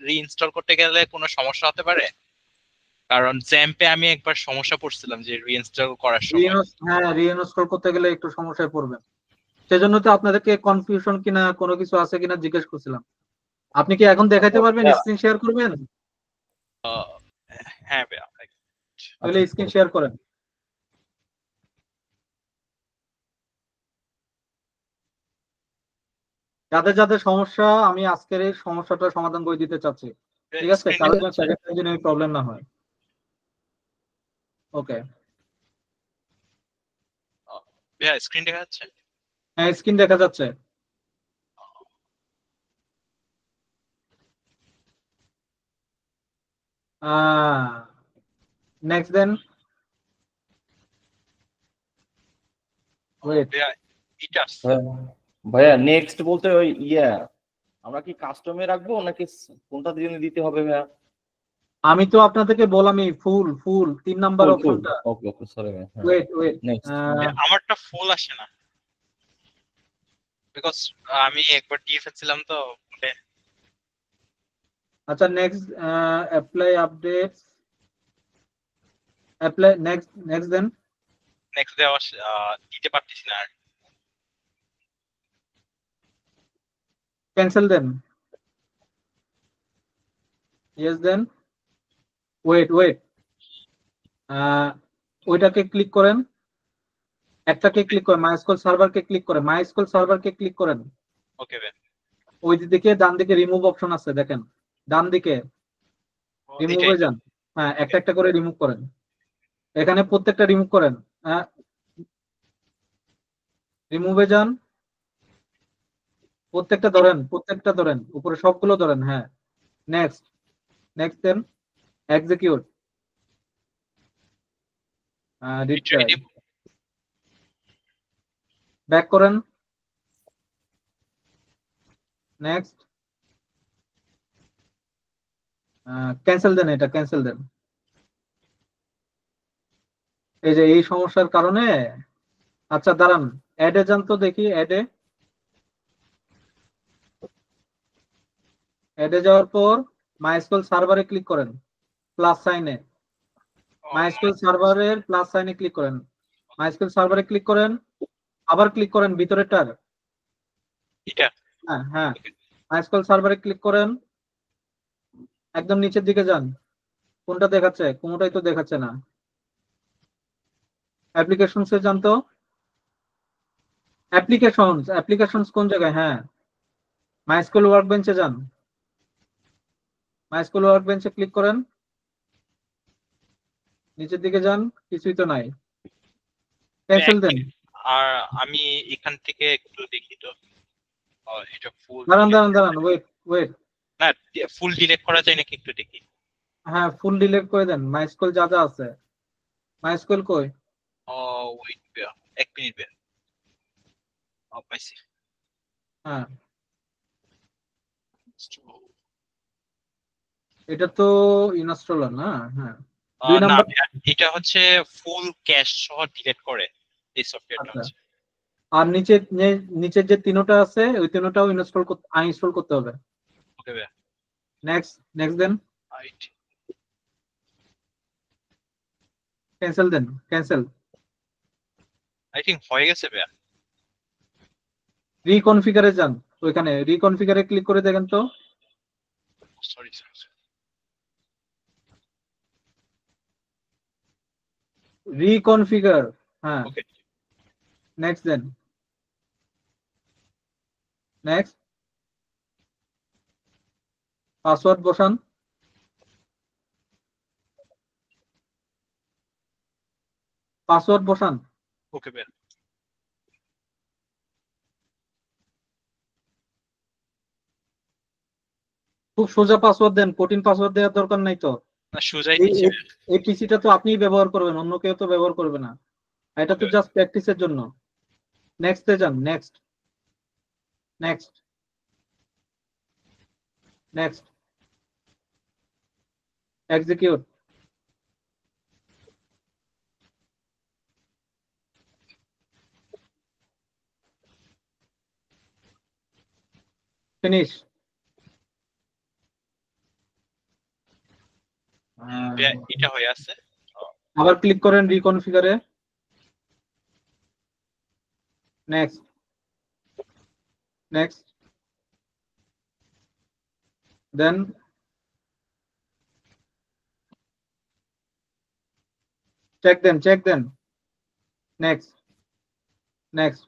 [SPEAKER 5] রিইনস্টল করতে গেলে কোনো সমস্যা হতে পারে? কারণ জ্যাম্পে আমি একবার সমস্যা পড়ছিলাম যে রিইনস্টল করার সময়।
[SPEAKER 1] হ্যাঁ, রিইনস্টল করতে গেলে একটু সমস্যায় পড়বেন, সেজন্য তো আপনাদেরকে কনফিউশন কিনা কোনো কিছু আছে কিনা জিজ্ঞেস করছিলাম। আপনি কি এখন দেখাইতে পারবেন?
[SPEAKER 2] ভাইয়া,
[SPEAKER 1] স্ক্রিন শেয়ার করবেন?
[SPEAKER 5] আহ, হ্যাঁ ভাইয়া।
[SPEAKER 1] তাহলে স্ক্রিন শেয়ার করেন। যাদের যাদের সমস্যা, আমি আজকের এই সমস্যাটা সমাধান করে দিতে চাচ্ছি। ঠিক আছে,
[SPEAKER 5] স্ক্রিনে
[SPEAKER 1] কারো যেন সেকেন্ড টাইম যেন প্রবলেম না হয়। ওকে।
[SPEAKER 5] ভাইয়া স্ক্রিন দেখা যাচ্ছে?
[SPEAKER 1] হ্যাঁ, স্ক্রিন দেখা যাচ্ছে। নেক্সট দেন, ওয়েট।
[SPEAKER 5] ভাইয়া এটা আসছে।
[SPEAKER 2] ভাইয়া নেক্সট বলতে ওই আমরা কি কাস্টমে রাখবো নাকি কোনটা দিয়ে দিতে হবে ভাইয়া?
[SPEAKER 1] আমি তো আপনাদেরকে বললামই ফুল ফুল 3 নাম্বার
[SPEAKER 2] ফুল ফুল।
[SPEAKER 1] অপশনটা।
[SPEAKER 2] ওকে ওকে, সরি ভাইয়া। হ্যাঁ,
[SPEAKER 1] ওয়েট ওয়েট।
[SPEAKER 2] নেক্সট।
[SPEAKER 5] ভাইয়া, আমারটা ফুল আসে না, বিকজ আমি একবার দিয়ে ফেলছিলাম তো মানে।
[SPEAKER 1] আচ্ছা, next apply updates, apply next next দেন।
[SPEAKER 5] নেক্সট দেওয়া দিতে পারতেছি না আর।
[SPEAKER 1] ক্যান্সেল দেন। ইয়েস দেন। ওয়েট ওয়েট, ওইটাকে ক্লিক করেন, একটাকে ক্লিক করেন, মাইস্কুল সার্ভারকে ক্লিক করেন, মাইস্কুল সার্ভারকে ক্লিক করেন।
[SPEAKER 5] ওকে ভাই।
[SPEAKER 1] ওই দিকে ডান দিকে রিমুভ অপশন আছে দেখেন, ডান দিকে রিমুভে
[SPEAKER 5] এটাই তো।
[SPEAKER 1] যান। হ্যাঁ, একটা একটা করে রিমুভ করেন, এখানে প্রত্যেকটা রিমুভ করেন। হ্যাঁ, রিমুভে যান, প্রত্যেকটা ধরেন, প্রত্যেকটা ধরেন, উপরে সবগুলো ধরেন। হ্যাঁ, নেক্সট নেক্সট দেন, এক্সিকিউট, রিট্রাই,
[SPEAKER 5] এটাই।
[SPEAKER 1] ব্যাক করেন, নেক্সট, ক্যান্সেল দেন, এটা ক্যান্সেল দেন। এই যে এই সমস্যার কারণে। আচ্ছা দাঁড়ান, অ্যাডে যান তো দেখি, অ্যাডে অ্যাডে যাওয়ার পর মাইস্কুল সার্ভারে ক্লিক করেন, প্লাস সাইনে, মাইস্কুল সার্ভারের প্লাস সাইনে ক্লিক করেন, মাইস্কুল সার্ভারে ক্লিক করেন, আবার ক্লিক করেন ভিতরেরটার।
[SPEAKER 5] এটা।
[SPEAKER 1] হ্যাঁ হ্যাঁ, মাইস্কুল সার্ভারে ক্লিক করেন, একদম নিচের দিকে যান। কোনটা দেখাচ্ছে? কোনটাই তো দেখাচ্ছে না। অ্যাপ্লিকেশনসে যান তো, অ্যাপ্লিকেশনস অ্যাপ্লিকেশনস কোন জায়গায়? হ্যাঁ, মাইস্কুল ওয়ার্কবেঞ্চে যান, মাইস্কুল ওয়ার্কবেঞ্চে ক্লিক করেন, নিচের দিকে যান, কিছুই তো নাই। ক্যান্সেল দেন।
[SPEAKER 5] আর আমি এখান থেকে একটু দেখি তো। এটা ফুল
[SPEAKER 1] দাঁড়ান ওয়েট ওয়েট।
[SPEAKER 5] না, ফুল ডিলিট করা যায় নাকি একটু দেখি।
[SPEAKER 1] হ্যাঁ ফুল ডিলিট করে দেন, মাইস্কুল যা যা আছে। মাইস্কুল কই?
[SPEAKER 5] ওয়েট, এক মিনিট পাইছি।
[SPEAKER 1] হ্যাঁ এটা তো ইনস্টলার না? হ্যাঁ 2
[SPEAKER 5] না,
[SPEAKER 1] নাম্বার।
[SPEAKER 5] এটা হচ্ছে ফুল ক্যাশ সহ ডিলিট করে এই সফটওয়্যারটা
[SPEAKER 1] আচ্ছা
[SPEAKER 5] হচ্ছে।
[SPEAKER 1] আর নিচের যে তিনটা আছে ওই তিনটাও আনইনস্টল করতে হবে।
[SPEAKER 5] ওকে ভাইয়া।
[SPEAKER 1] নেক্সট দেন। ক্যান্সেল দেন, ক্যান্সেল।
[SPEAKER 5] আই থিঙ্ক হয়ে গেছে ভাইয়া।
[SPEAKER 1] রিকনফিগারে যান, ওইখানে রিকনফিগারে ক্লিক করে দেখেন তো।
[SPEAKER 5] সরি।
[SPEAKER 1] রিকনফিগার, হ্যাঁ
[SPEAKER 5] ওকে।
[SPEAKER 1] নেক্সট দেন। নেক্সট পাসওয়ার্ড বসান। পাসওয়ার্ড বসান।
[SPEAKER 5] ওকে ভাইয়া।
[SPEAKER 1] খুব সোজা পাসওয়ার্ড দেন, কঠিন পাসওয়ার্ড দেওয়ার দরকার নাই তো।
[SPEAKER 5] না, সোজাই
[SPEAKER 1] এই
[SPEAKER 5] দিচ্ছি।
[SPEAKER 1] এই- এই পিসিটা তো আপনিই ব্যবহার করবেন, অন্য কেউ তো ব্যবহার করবে না। এটা তো
[SPEAKER 5] Okay.
[SPEAKER 1] জাস্ট প্র্যাকটিসের জন্য। নেক্সটে যান, next next next execute. Finish.
[SPEAKER 5] ভাইয়া, এটা হয়ে আছে।
[SPEAKER 1] আবার ক্লিক করেন রিকনফিগারে। নেক্সট নেক্সট দেন চেক দেন। Next next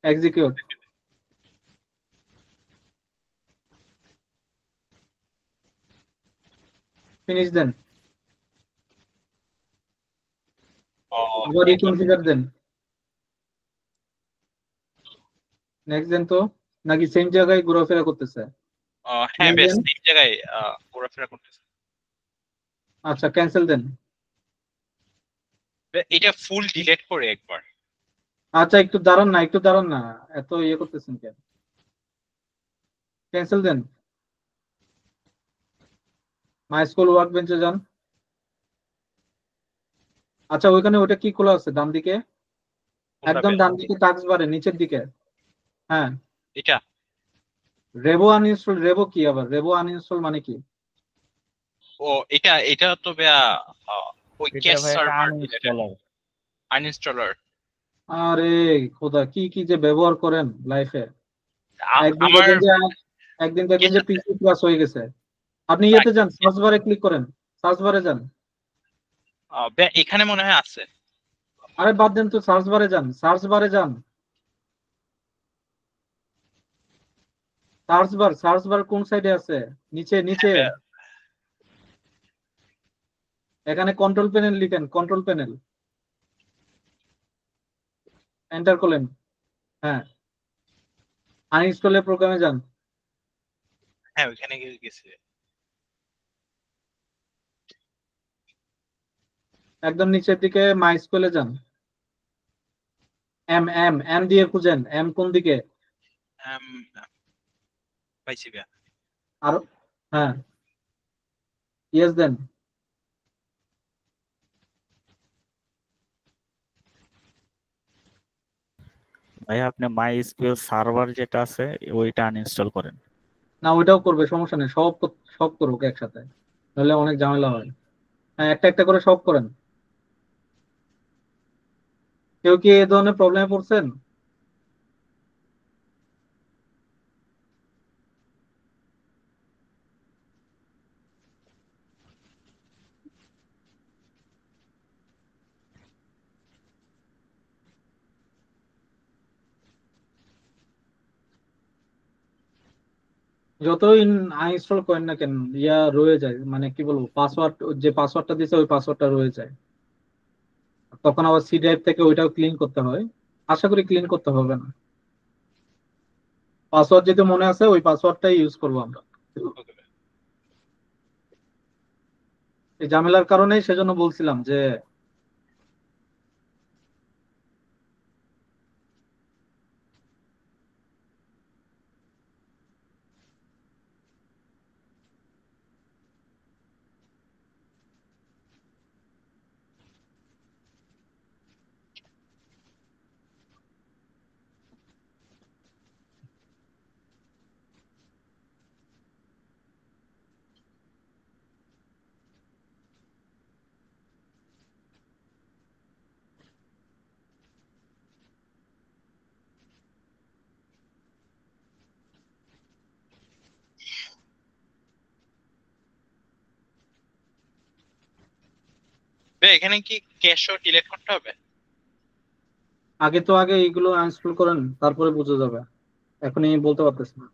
[SPEAKER 1] execute. ফিনিশ দেন। আবার রিকনফিগার দেন। নেক্সট দেন তো, নাকি সেম জায়গায় ঘোরাফেরা করতেছে?
[SPEAKER 5] হ্যাঁ বেশ,
[SPEAKER 1] Then-
[SPEAKER 5] তিন জায়গায় ঘোরাফেরা করতেছে।
[SPEAKER 1] আচ্ছা ক্যান্সেল দেন।
[SPEAKER 5] এটা ফুল ডিলিট করে একবার।
[SPEAKER 1] আচ্ছা একটু দাঁড়ান না, এত ইয়ে করতেছেন কেন? ক্যান্সেল দেন। মাই স্কুল ওয়ার্ক বেঞ্চে যান। আচ্ছা ওইখানে ওটা কি খোলা আছে ডান দিকে? একদম ডান দিকে টাস্ক বারে নিচের দিকে। হ্যাঁ
[SPEAKER 5] এটা
[SPEAKER 1] রেবো কি আবার? রেবো আনইনস্টল মানে কি?
[SPEAKER 5] ও এটা তো ভাইয়া ওই
[SPEAKER 4] এটা
[SPEAKER 5] ক্যাশ
[SPEAKER 4] ভাই একটা
[SPEAKER 5] সার্ভার
[SPEAKER 4] আনইনস্টলার।
[SPEAKER 5] আনইনস্টলার।
[SPEAKER 1] আরে খোদা, কি যে ব্যবহার করেন লাইফে। একদিন
[SPEAKER 5] আমার
[SPEAKER 1] দেখবেন যে পিসি ক্লাস হয়ে গেছে। আপনি ইয়েতে যান, সার্চ বারে ক্লিক করেন, সার্চ বারে যান।
[SPEAKER 5] ভাইয়া, এখানে মনে হয় আছে।
[SPEAKER 1] আরে বাদ দেন তো, সার্চ বারে যান, সার্চ বারে যান। সার্চ বার কোন সাইডে আছে? নিচে নিচে।
[SPEAKER 5] হ্যাঁ,
[SPEAKER 1] এখানে কন্ট্রোল প্যানেল লিখেন, কন্ট্রোল প্যানেল এন্টার করলেন। হ্যাঁ আনইনস্টলের প্রোগ্রামে যান।
[SPEAKER 5] হ্যাঁ ওইখানে গেছে।
[SPEAKER 1] একদম নিচের দিকে মাই স্কুলে যান। এম এম এম দিয়ে খুঁজেন, এম কোন দিকে?
[SPEAKER 5] Um, পাইছি ভাইয়া।
[SPEAKER 1] আর হ্যাঁ ইয়েস দেন।
[SPEAKER 4] ভাই আপনি মাই এসকিউএল সার্ভার যেটা আছে ওইটা আনইনস্টল করেন।
[SPEAKER 1] না ওইটাও করবে, সমস্যা নেই, সব করুক একসাথে, নাহলে অনেক ঝামেলা হয়। হ্যাঁ একটা একটা করে সব করেন। কেউ কি এই ধরনের প্রবলেমে পড়ছেন? যতই আনইনস্টল করেন না কেন ইয়া রয়ে যায়, মানে কি বলবো, পাসওয়ার্ড, যে পাসওয়ার্ডটা দিছে ওই পাসওয়ার্ডটা রয়ে যায়। তখন আবার সি ড্রাইভ থেকে ওইটাও ক্লিন করতে হয়। আশা করি ক্লিন করতে হবে না। পাসওয়ার্ড যেটা মনে আছে ওই পাসওয়ার্ডটাই ইউজ করবো আমরা।
[SPEAKER 5] ওকে ভাই।
[SPEAKER 1] এই ঝামেলার কারণেই সেজন্য বলছিলাম যে
[SPEAKER 5] ভাই এখানে কি ক্যাশও ডিলিট করতে হবে?
[SPEAKER 1] আগে এইগুলো আনইনস্টল করেন, তারপরে বোঝা যাবে। এখনই বলতে পারতেছি না।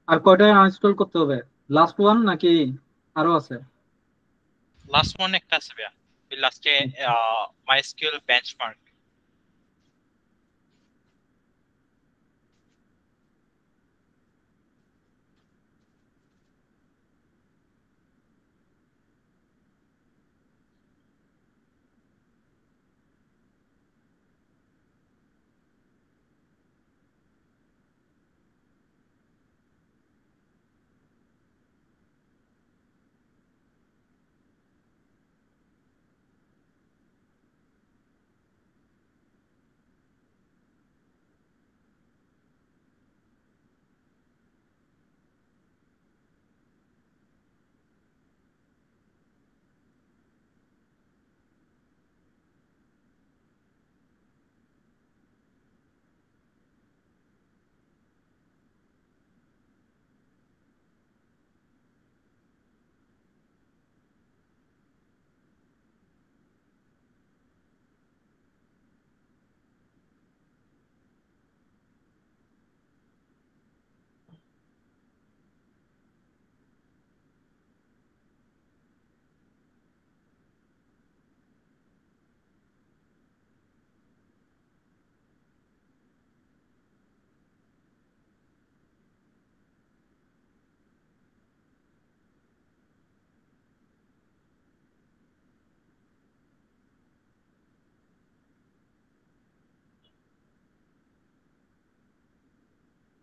[SPEAKER 1] আর কয়টা আনইনস্টল করতে হবে? লাস্ট ওয়ান নাকি আরো আছে?
[SPEAKER 5] লাস্ট ওয়ান একটা আছে ভাইয়া, ওই লাস্টে মাইস্কিউএল বেঞ্চমার্ক।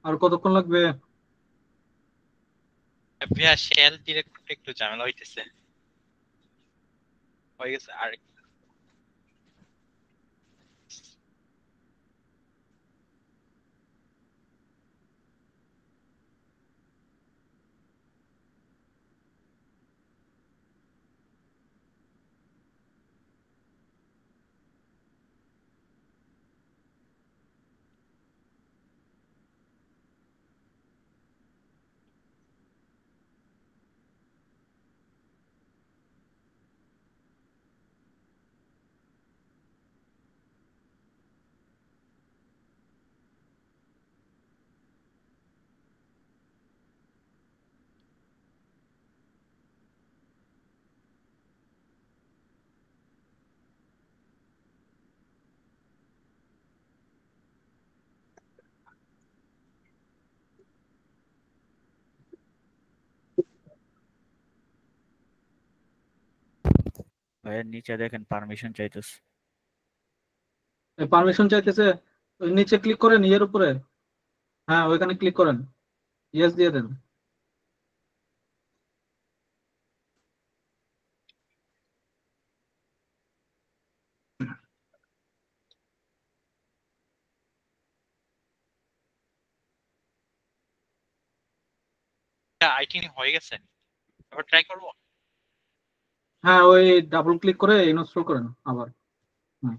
[SPEAKER 1] আর কতক্ষণ লাগবে?
[SPEAKER 5] ভাইয়া শেল ডিলিট করতে একটু ঝামেলা হইতেছে। হয়ে গেছে আর
[SPEAKER 4] ভাইয়ের নিচে দেখেন পারমিশন চাইতেছে।
[SPEAKER 1] পারমিশন চাইতেছে? ওই নিচে ক্লিক করেন, ইয়ের উপরে। হ্যাঁ, ওইখানে ক্লিক করেন, ইয়েস দিয়ে দেন।
[SPEAKER 5] আইটি হয়ে গেছে, এবার ট্রাই করবো।
[SPEAKER 1] হ্যাঁ, ওই ডাবল ক্লিক করে ইনস্টল করেন আবার। হুম।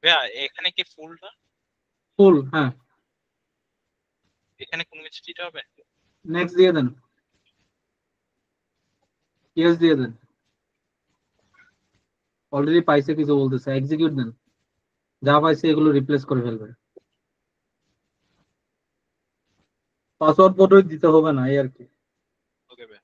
[SPEAKER 5] ভাইয়া এখানে কি ফুলটা,
[SPEAKER 1] ফুল, হ্যাঁ।
[SPEAKER 5] এখানে কোনো কিছু দিতে হবে?
[SPEAKER 1] নেক্সট দিয়ে দেন, ইয়েস দিয়ে দেন। অলরেডি পাইছে কিছু বলতেছে, এক্সিকিউট দেন। যা পাইছে এগুলো রিপ্লেস করে ফেলবে। পাসওয়ার্ড বোধহয় দিতে হবে না, এই আর কি।
[SPEAKER 5] ওকে ভাই।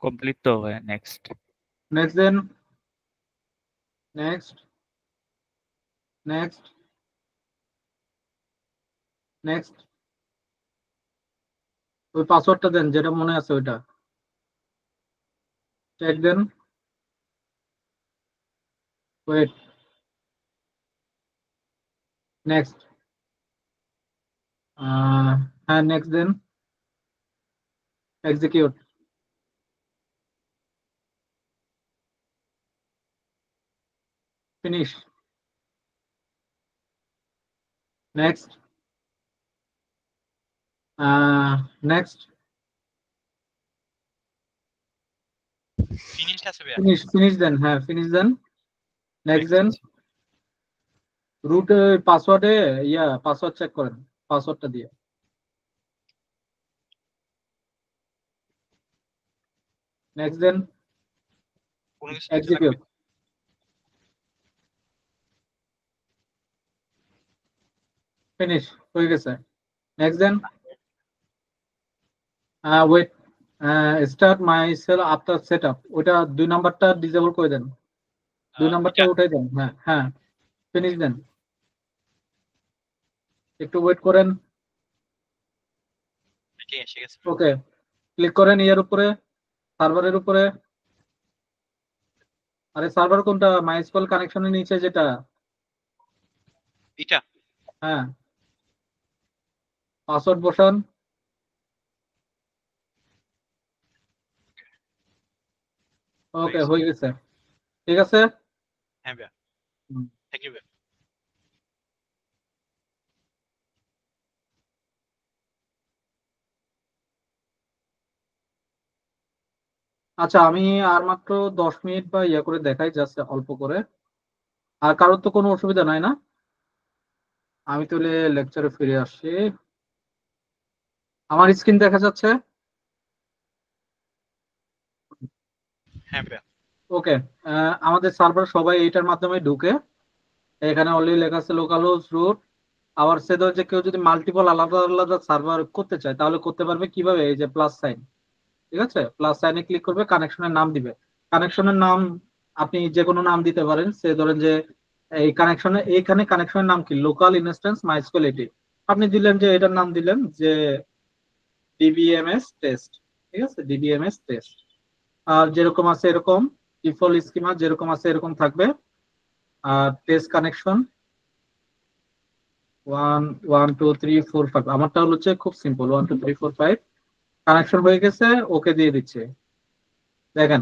[SPEAKER 4] কমপ্লিট তো হবে। নেক্সট।
[SPEAKER 1] নেক্সট দেন, নেক্সট, নেক্সট, নেক্সট। ওই পাসওয়ার্ডটা দেন যেটা মনে আছে ওইটা। চেক দেন। Wait, next. হ্যাঁ, নেক্সট দেন, execute, finish, next, next,
[SPEAKER 5] finish আছে ভাইয়া।
[SPEAKER 1] ফিনিশ, ফিনিশ দেন, হ্যাঁ ফিনিশ দেন। নেক্সট দেন। রুট পাসওয়ার্ডে পাসওয়ার্ড চেক করেন পাসওয়ার্ডটা দিয়ে। নেক্সট দেন,
[SPEAKER 5] কোনো কিছু দিতে লাগবে?
[SPEAKER 1] এক্সিকিউট, ফিনিশ হয়ে গেছে। নেক্সট দেন, wait, start MySQL after setup, ওটা 2 নাম্বারটা ডিসেবল করে দেন। 2 নাম্বারটা
[SPEAKER 5] এটা
[SPEAKER 1] উঠাই দেন, হ্যাঁ হ্যাঁ, ফিনিশ দেন। একটু ওয়েট করেন।
[SPEAKER 5] ঠিক এসে গেছে।
[SPEAKER 1] ওকে, ক্লিক করেন ইয়ার উপরে, সার্ভারের উপরে, আরে সার্ভার কোনটা, মাইস্কুয়েল কানেকশনের নিচে যেটা?
[SPEAKER 5] এটা
[SPEAKER 1] হ্যাঁ, পাসওয়ার্ড বসান।
[SPEAKER 5] হয়ে
[SPEAKER 1] ওকে,
[SPEAKER 5] গেছে।
[SPEAKER 1] হয়ে গেছে। ঠিক আছে।
[SPEAKER 5] হ্যাঁ ভাইয়া,
[SPEAKER 1] হুম।
[SPEAKER 5] থ্যাংক ইউ ভাইয়া।
[SPEAKER 1] আচ্ছা, আমি আর মাত্র 10 মিনিট বা ইয়ে করে দেখাই, জাস্ট অল্প করে। আর কারোর তো কোনো অসুবিধা নাই না? আমি তাহলে লেকচারে ফিরে আসছি। আমার স্ক্রিন দেখা যাচ্ছে?
[SPEAKER 5] হ্যাঁ ভাইয়া।
[SPEAKER 1] ওকে। আমাদের সার্ভার সবাই এইটার মাধ্যমে ঢুকে। এখানে অলরেডি লেখা আছে লোকাল হোস্ট রুট। আবার সে ধর যে কেউ যদি মাল্টিপল আলাদা আলাদা সার্ভার করতে চায় তাহলে করতে পারবে কিভাবে? এই যে প্লাস সাইন, ঠিক আছে, প্লাস সাইনে ক্লিক করবে, কানেকশনের নাম দিবে। কানেকশনের নাম আপনি যে কোনো নাম দিতে পারেন। সে ধরেন যে এই কানেকশনে, এইখানে কানেকশনের নাম কি, লোকাল ইনস্ট্যান্স মাইস্কুয়েল এটি। আপনি দিলেন যে এটার নাম দিলেন যে ডিবিএমএস টেস্ট, ঠিক আছে, ডিবিএমএস টেস্ট। আর যেরকম আছে এরকম ডিফল্ট স্কিমা যেরকম আছে এরকম থাকবে। আর টেস্ট কানেকশন 1 1 2 3 4 5, আমারটা হচ্ছে খুব সিম্পল, 1 2 3 4 5। কানেকশন হয়ে গেছে, ওকে দিয়ে দিচ্ছে। দেখেন,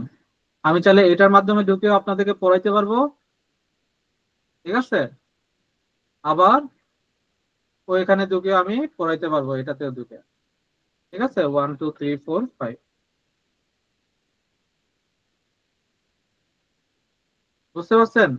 [SPEAKER 1] আমি চাইলে এটার মাধ্যমে ঢুকেও আপনাদেরকে পড়াইতে পারবো, ঠিক আছে। আবার ওইখানে ঢুকে আমি পড়াইতে পারবো, এটাতেও ঢুকে। ঠিক আছে, 1 2 3 4 5। বুঝতে পারছেন?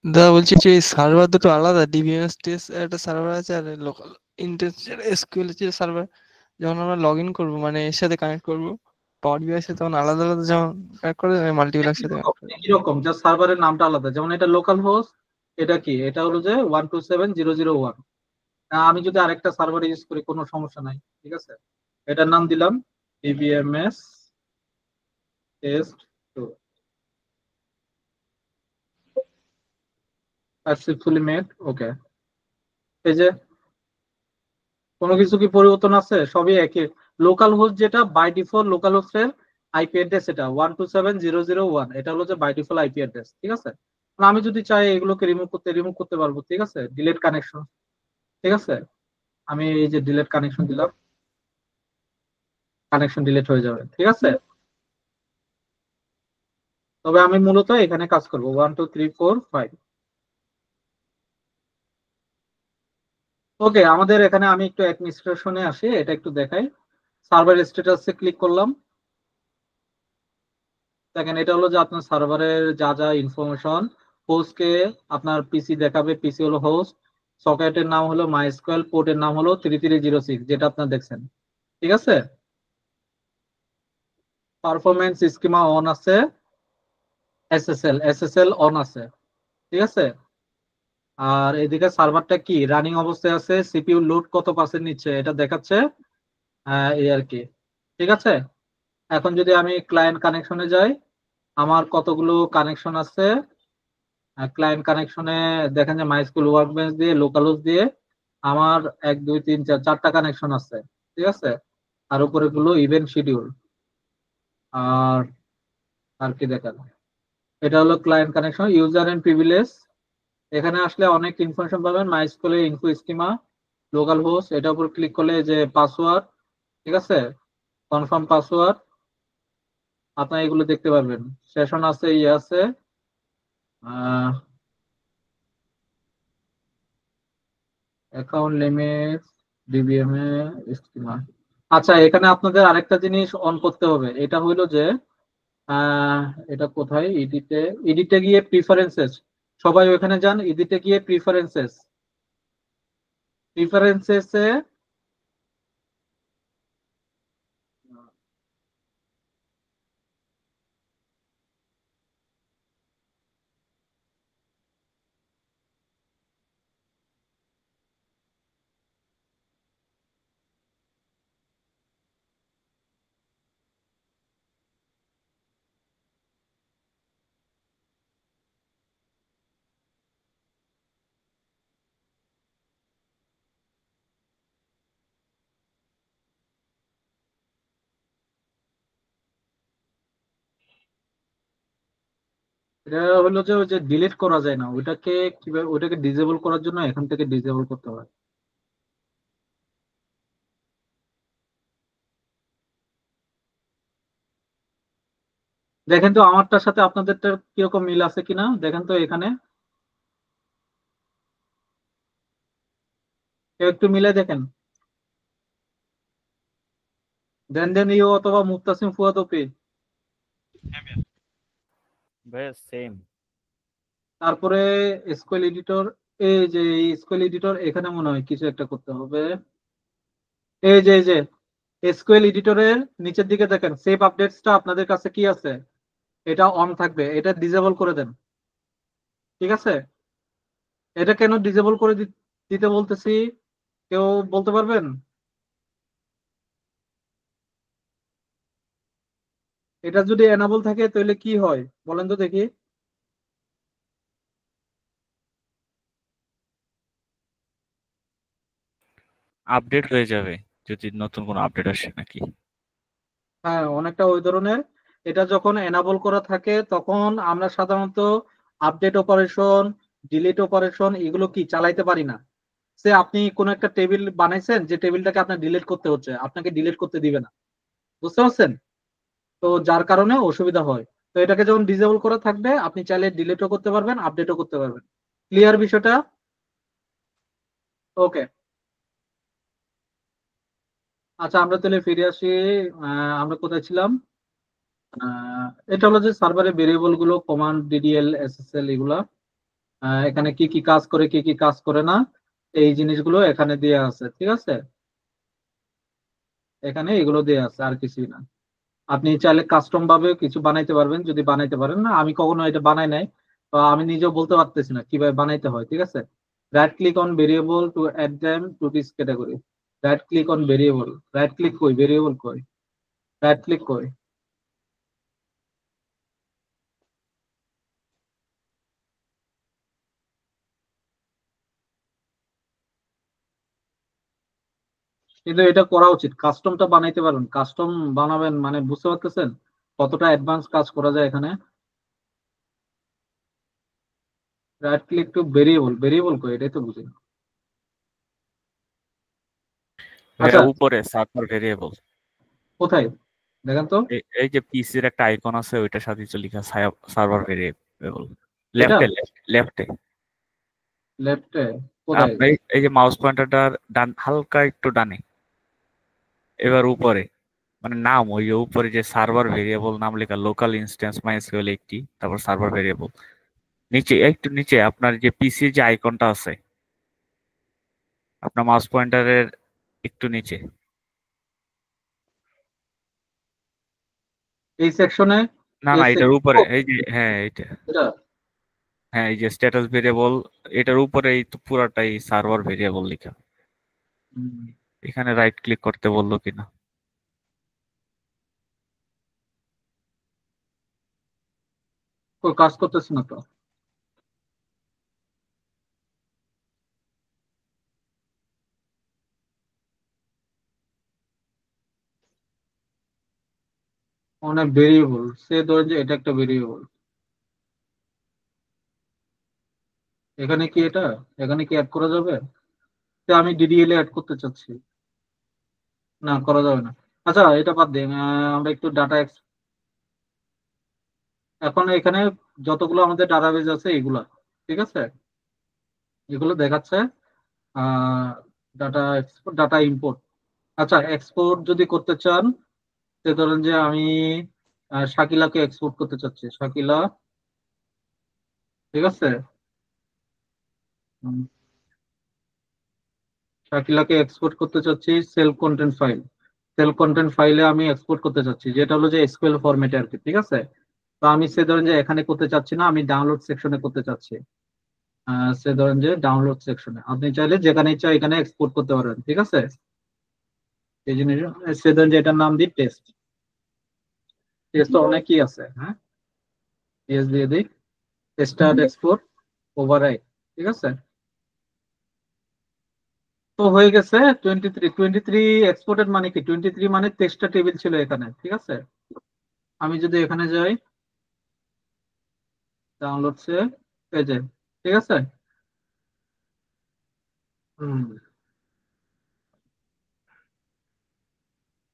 [SPEAKER 3] দাদা বলছি যে সার্ভার দুটো আলাদা, ডিবিএমএস টেস্ট একটা সার্ভার আছে আর লোকাল ইন্টেন্সিভ এসকিউএল যে সার্ভার। যখন আমরা লগ ইন করবো মানে এর সাথে কানেক্ট করবো পাওয়ার বিআই এর সাথে, তখন আলাদা আলাদা যেমন কানেক্ট করে মাল্টিপ্লেক্স
[SPEAKER 1] একই
[SPEAKER 3] সাথে
[SPEAKER 1] রকম,
[SPEAKER 3] কানেক্ট করে।
[SPEAKER 1] একই রকম, যা সার্ভারের নামটা আলাদা। যেমন এটা লোকাল হোস্ট, এটা কি, এটা হলো যে 127 0 0 1। আমি যদি আরেকটা সার্ভার ইউজ করি কোনো সমস্যা নাই, ঠিক আছে। এটার নাম দিলাম DBMS test 2, successfully made. Okay. এই যে কোনো কিছু কি পরিবর্তন আছে? সবই একই। লোকাল হোস্ট যেটা বাই ডিফল্ট লোকাল হোস্টের আইপি অ্যাড্রেস, এটা 127 0 0 1, এটা হলো যে বাই ডিফল্ট আইপি অ্যাড্রেস, ঠিক আছে। আর আমি যদি চাই এগুলোকে রিমুভ করতে পারবো, ঠিক আছে। ডিলিট কানেকশন, ঠিক আছে। আমি এই যে ডিলিট কানেকশন দিলাম, কানেকশন ডিলিট হয়ে যাবে, ঠিক আছে। তবে আমি মূলত এখানে কাজ করবো 1 2 3 4 5। ওকে, আমাদের এখানে আমি একটু অ্যাডমিনিস্ট্রেশনে আসি, এটা একটু দেখাই। সার্ভার স্ট্যাটাসে ক্লিক করলাম। দেখেন, এটা হলো যে আপনার সার্ভারের যা যা ইনফরমেশন। হোস্টকে আপনার পিসি দেখাবে, পিসি হলো হোস্ট। সকেটের নাম হলো মাইস্কুয়েল, পোর্টের নাম হলো 3306, যেটা আপনার দেখছেন, ঠিক আছে। পারফরমেন্স স্কিমা অন আছে, এসএসএল অন আছে, ঠিক আছে। আর এদিকে সার্ভারটা কি রানিং অবস্থায় আছে, সিপিইউ লোড কত পার্সেন্ট নিচ্ছে এটা দেখাচ্ছে। এই আর কি, ঠিক আছে। এখন যদি আমি ক্লায়েন্ট কানেকশনে যাই, আমার কতগুলো কানেকশন আছে। ক্লায়েন্ট কানেকশনে দেখেন যে মাইস্কুল ওয়ার্কবেঞ্চ দিয়ে লোকাল হোস্ট দিয়ে আমার 1 2 3 4 4টা কানেকশন আছে, ঠিক আছে। আর উপরে গুলো ইভেন্ট শিডিউল। আর আর কি দেখেন, এটা হলো client connection, user and privilege. এখানে আসলে অনেক ইনফরমেশন পাবেন, মাইস্কুলের ইনফো স্কিমা, লোকাল হোস্ট। এটার উপর ক্লিক করলে যে পাসওয়ার্ড, ঠিক আছে, কনফার্ম পাসওয়ার্ড, আপনার এগুলো দেখতে পারবেন। সেশন আছে, ইয়ে আছে, অ্যাকাউন্ট লিমিট, ডিবিএমএ স্কিমা। আচ্ছা, এখানে আপনাদের আরেকটা জিনিস অন করতে হবে, এটা হইলো যে আহ, এটা কোথায়, এডিটে, এডিটে গিয়ে প্রিফারেন্সেস। সবাই ওখানে যান, এডিটে গিয়ে প্রিফারেন্সেস, প্রিফারেন্সেসে এটা হলো যে ওই যে ডিলিট করা যায় না, ওইটাকে কিভাবে, ওইটাকে ডিসেবল করার জন্য এখান থেকে ডিসেবল করতে হয়। দেখেন তো আমারটার সাথে আপনাদেরটা কিরকম মিল আছে কিনা, দেখেন তো এখানে কেউ একটু মিলে দেখেন। দেন ইউ অথবা মুক্তাসিম ফুয়াদ ওপি।
[SPEAKER 4] ভাইয়া সেম।
[SPEAKER 1] তারপরে এসকিউএল এডিটর, এই যে এসকিউএল এডিটর এখানে মনে হয় কিছু একটা করতে হবে। এই যে এসকিউএল এডিটরের নিচের দিকে দেখেন সেভ আপডেটসটা আপনাদের কাছে কি আছে, এটা অন থাকবে, এটা ডিসেবল করে দেন। ঠিক আছে, এটা কেন ডিসেবল করে দিতে বলতেছি, কেউ বলতে পারবেন? এটা যদি এনাবল থাকে তাহলে কি হয় বলেন তো দেখি।
[SPEAKER 4] আপডেট হয়ে যাবে যদি নতুন কোনো আপডেট আসে নাকি?
[SPEAKER 1] হ্যাঁ, অনেকটা ওই ধরনের। এটা যখন এনাবল করা থাকে তখন আমরা সাধারণত আপডেট অপারেশন, ডিলিট অপারেশন এগুলো কি চালাইতে পারি না। সে আপনি কোন একটা টেবিল বানাইছেন, যে টেবিলটাকে আপনার ডিলিট করতে হচ্ছে, আপনাকে ডিলিট করতে দিবে না, বুঝতে পারছেন? তো যার কারণে অসুবিধা হয়। তো এটাকে যখন ডিসেবল করা থাকবে আপনি চাইলে ডিলিটও করতে পারবেন, আপডেটও করতে পারবেন। ক্লিয়ার বিষয়টা? ওকে, আচ্ছা আমরা তাহলে ফিরে আসি। আমরা কোথায় ছিলাম? এটা হলো যে সার্ভারে ভেরিয়েবল গুলো, কমান্ড, ডিডিএল, এসএসএল এগুলা, এখানে কি কি কাজ করে কি কি কাজ করে না, এই জিনিসগুলো এখানে দেয়া আছে। ঠিক আছে, এখানে এগুলো দেয়া আছে, আর কিছুই না। আপনি চাইলে কাস্টম ভাবে কিছু বানাইতে পারবেন যদি বানাইতে পারেন। না, আমি কখনো এটা বানাই নাই, তো আমি নিজেও বলতে পারতেছি না কিভাবে বানাইতে হয়। ঠিক আছে, right click on variable to add them to this category. Right click on variable, right click কই, ভেরিয়েবল কই, রাইট ক্লিক কই। কিন্তু এটা করা উচিত, কাস্টমটা বানাইতে পারবেন, কাস্টম বানাবেন মানে বুঝতে পারতেছেন কতটা অ্যাডভান্স কাজ করা যায় এখানে। Right click to variable, variable কই এটাই তো বুঝি না। আচ্ছা,
[SPEAKER 4] ভাইয়া উপরে সার্ভার ভেরিয়েবল,
[SPEAKER 1] কোথায় দেখেন তো?
[SPEAKER 4] এই যে পিসির একটা আইকন আছে ওইটার সাথে তো লেখা সার্ভার ভেরিয়েবল,
[SPEAKER 1] এটা
[SPEAKER 4] লেফটে লেফটে।
[SPEAKER 1] লেফটে কোথায়?
[SPEAKER 4] আপনার এই যে মাউস পয়েন্টারটার ডান হালকা একটু ডানে, এবার উপরে মানে নাম ওই যে উপরে যে সার্ভার ভেরিয়েবল নাম লেখা, লোকাল ইনস্ট্যান্স মাইস্কুয়েল একটি, তারপর সার্ভার ভেরিয়েবল, নিচে একটু নিচে আপনার যে পিসি যে আইকনটা আছে আপনার মাউস পয়েন্টারের একটু নিচে।
[SPEAKER 1] এই সেকশনে?
[SPEAKER 4] না না, এটার উপরে এই যে, হ্যাঁ এইটা,
[SPEAKER 1] এটা
[SPEAKER 4] হ্যাঁ এই যে স্ট্যাটাস ভেরিয়েবল, এটার উপরে এই তো পুরাটাই সার্ভার ভেরিয়েবল লেখা। এখানে রাইট ক্লিক করতে বললো কিনা?
[SPEAKER 1] কাজ করতেছে না তো। অনেক ভেরিয়েবল, সে ধরেন যে এটা একটা ভেরিয়েবল, এখানে কি এটা, এখানে কি অ্যাড করা যাবে? তো আমি ডিডিএল অ্যাড করতে চাচ্ছি, না করা যাবে না। আচ্ছা এটা বাদ দিন, আমরা একটু ডাটা, এখন এখানে যতগুলো আমাদের ডাটাবেজ আছে এগুলা, ঠিক আছে, এগুলো দেখাচ্ছে ডাটা এক্সপোর্ট, ডাটা ইম্পোর্ট। আচ্ছা এক্সপোর্ট যদি করতে চান, সে ধরেন যে আমি শাকিলাকে এক্সপোর্ট করতে চাচ্ছি, শাকিলা, ঠিক আছে, উম, শাকিলাকে এক্সপোর্ট করতে চাচ্ছি self content file, self content ফাইলে আমি এক্সপোর্ট করতে চাচ্ছি, যেটা হলো যে এসকিউএল ফরম্যাটে আর কি। ঠিক আছে, তো আমি সে ধরেন যে এখানে করতে চাচ্ছি না, আমি ডাউনলোড সেকশনে করতে চাচ্ছি। সে ধরেন যে ডাউনলোড সেকশনে আপনি চাইলে যেখানে ইচ্ছা এখানে এক্সপোর্ট করতে পারবেন। ঠিক আছে, এই জিনিস, সে ধরেন যে এটার নাম দিই টেস্ট, টেস্ট তো অনেকই আছে, হ্যাঁ, টেস্ট দিয়ে দিই, স্টার্ট এক্সপোর্ট, ওভাররাইট। ঠিক আছে, তো হয়ে গেছে 23। 23 এক্সপোর্টেড মানে কি, 23 মানে 23টা টেবিল ছিল এখানে। ঠিক আছে, আমি যদি এখানে যাই, ডাউনলোডসে পেজে, ঠিক আছে।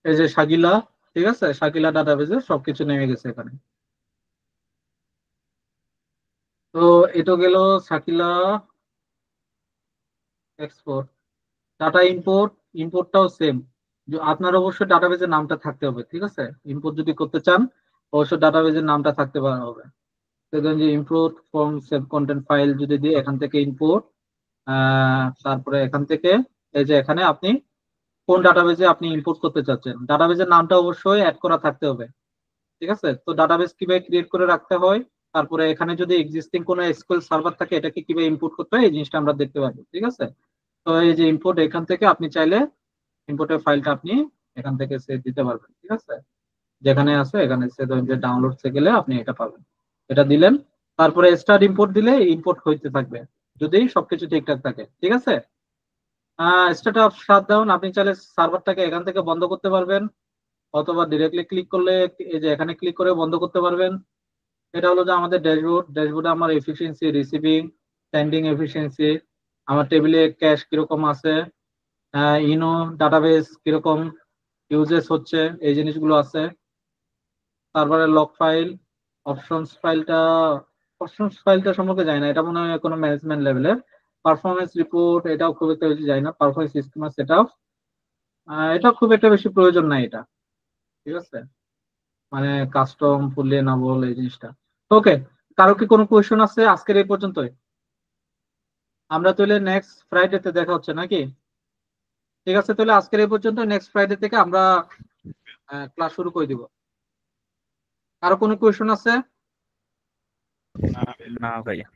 [SPEAKER 1] এই যে শাকিলা, ঠিক আছে, শাকিলা ডাটাবেজে সবকিছু নেমে গেছে এখানে। তো এটা গেল শাকিলা এক্সপোর্ট। ডাটা ইম্পোর্ট, ইম্পোর্টটাও সেম, আপনার অবশ্যই ডাটাবেজের নামটা থাকতে হবে, ঠিক আছে। ইম্পোর্ট যদি করতে চান অবশ্যই ডাটাবেজের নামটা থাকতে হবে। দেখবেন যে import from save content file যদি দিয়ে এখান থেকে ইম্পোর্ট, তারপরে এখান থেকে এই যে এখানে আপনি কোন ডাটাবেজে আপনি ইম্পোর্ট করতে চাচ্ছেন, ডাটাবেজের নামটা অবশ্যই অ্যাড করা থাকতে হবে, ঠিক আছে। তো ডাটাবেস কিভাবে ক্রিয়েট করে রাখতে হয়, তারপরে এখানে যদি এক্সিস্টিং কোনো এসকিউএল সার্ভার থাকে এটাকে কিভাবে ইম্পোর্ট করতে হয় এই জিনিসটা আমরা দেখতে পাবো, ঠিক আছে। তো এই যে ইম্পোর্ট, এখান থেকে আপনি চাইলে ইম্পোর্টের ফাইলটা আপনি এখান থেকে সেভ দিতে পারবেন, ঠিক আছে। যেখানে আছে এখানে সেভ, যে ডাউনলোডসে গেলে আপনি এটা পাবেন, এটা দিলেন, তারপরে স্টার্ট ইম্পোর্ট দিলে ইম্পোর্ট হইতে থাকবে যদি সবকিছু ঠিকঠাক থাকে, ঠিক আছে। স্টার্ট আপ শাটডাউন, আপনি চাইলে সার্ভারটাকে এখান থেকে বন্ধ করতে পারবেন, অথবা ডিরেক্টলি ক্লিক করলে এই যে এখানে ক্লিক করে বন্ধ করতে পারবেন। এটা হলো যে আমাদের ড্যাশবোর্ড, ড্যাশবোর্ডে আমার এফিসিয়েন্সি, রিসিভিং, সেন্ডিং এফিসিয়েন্সি, আমার টেবিলে ক্যাশ কিরকম আছে, ইনো ডাটাবেস কিরকম ইউজেস হচ্ছে, এই জিনিসগুলো আছে। তারপরে লগ ফাইল, অপশনস ফাইলটা সম্পর্কে জানি না, এটা মনে হয় কোনো ম্যানেজমেন্ট লেভেলের। পারফরমেন্স রিপোর্ট, এটাও খুব একটা বেশি জানি না। পারফরমেন্স স্কিমা সেটআপ, এটা খুব একটা বেশি প্রয়োজন নাই এটা, ঠিক আছে। মানে কাস্টম ফুল এনাবল এই জিনিসটা। ওকে, কারো কি কোনো কোয়েশ্চন আছে? আজকের এই পর্যন্তই, আমরা তাহলে নেক্সট ফ্রাইডেতে দেখা হচ্ছে নাকি? ঠিক আছে, তাহলে আজকের এই পর্যন্ত, নেক্সট ফ্রাইডে থেকে আমরা ক্লাস শুরু করে দিব। কারো কোনো কোয়েশ্চন আছে?
[SPEAKER 4] না ভাইয়া।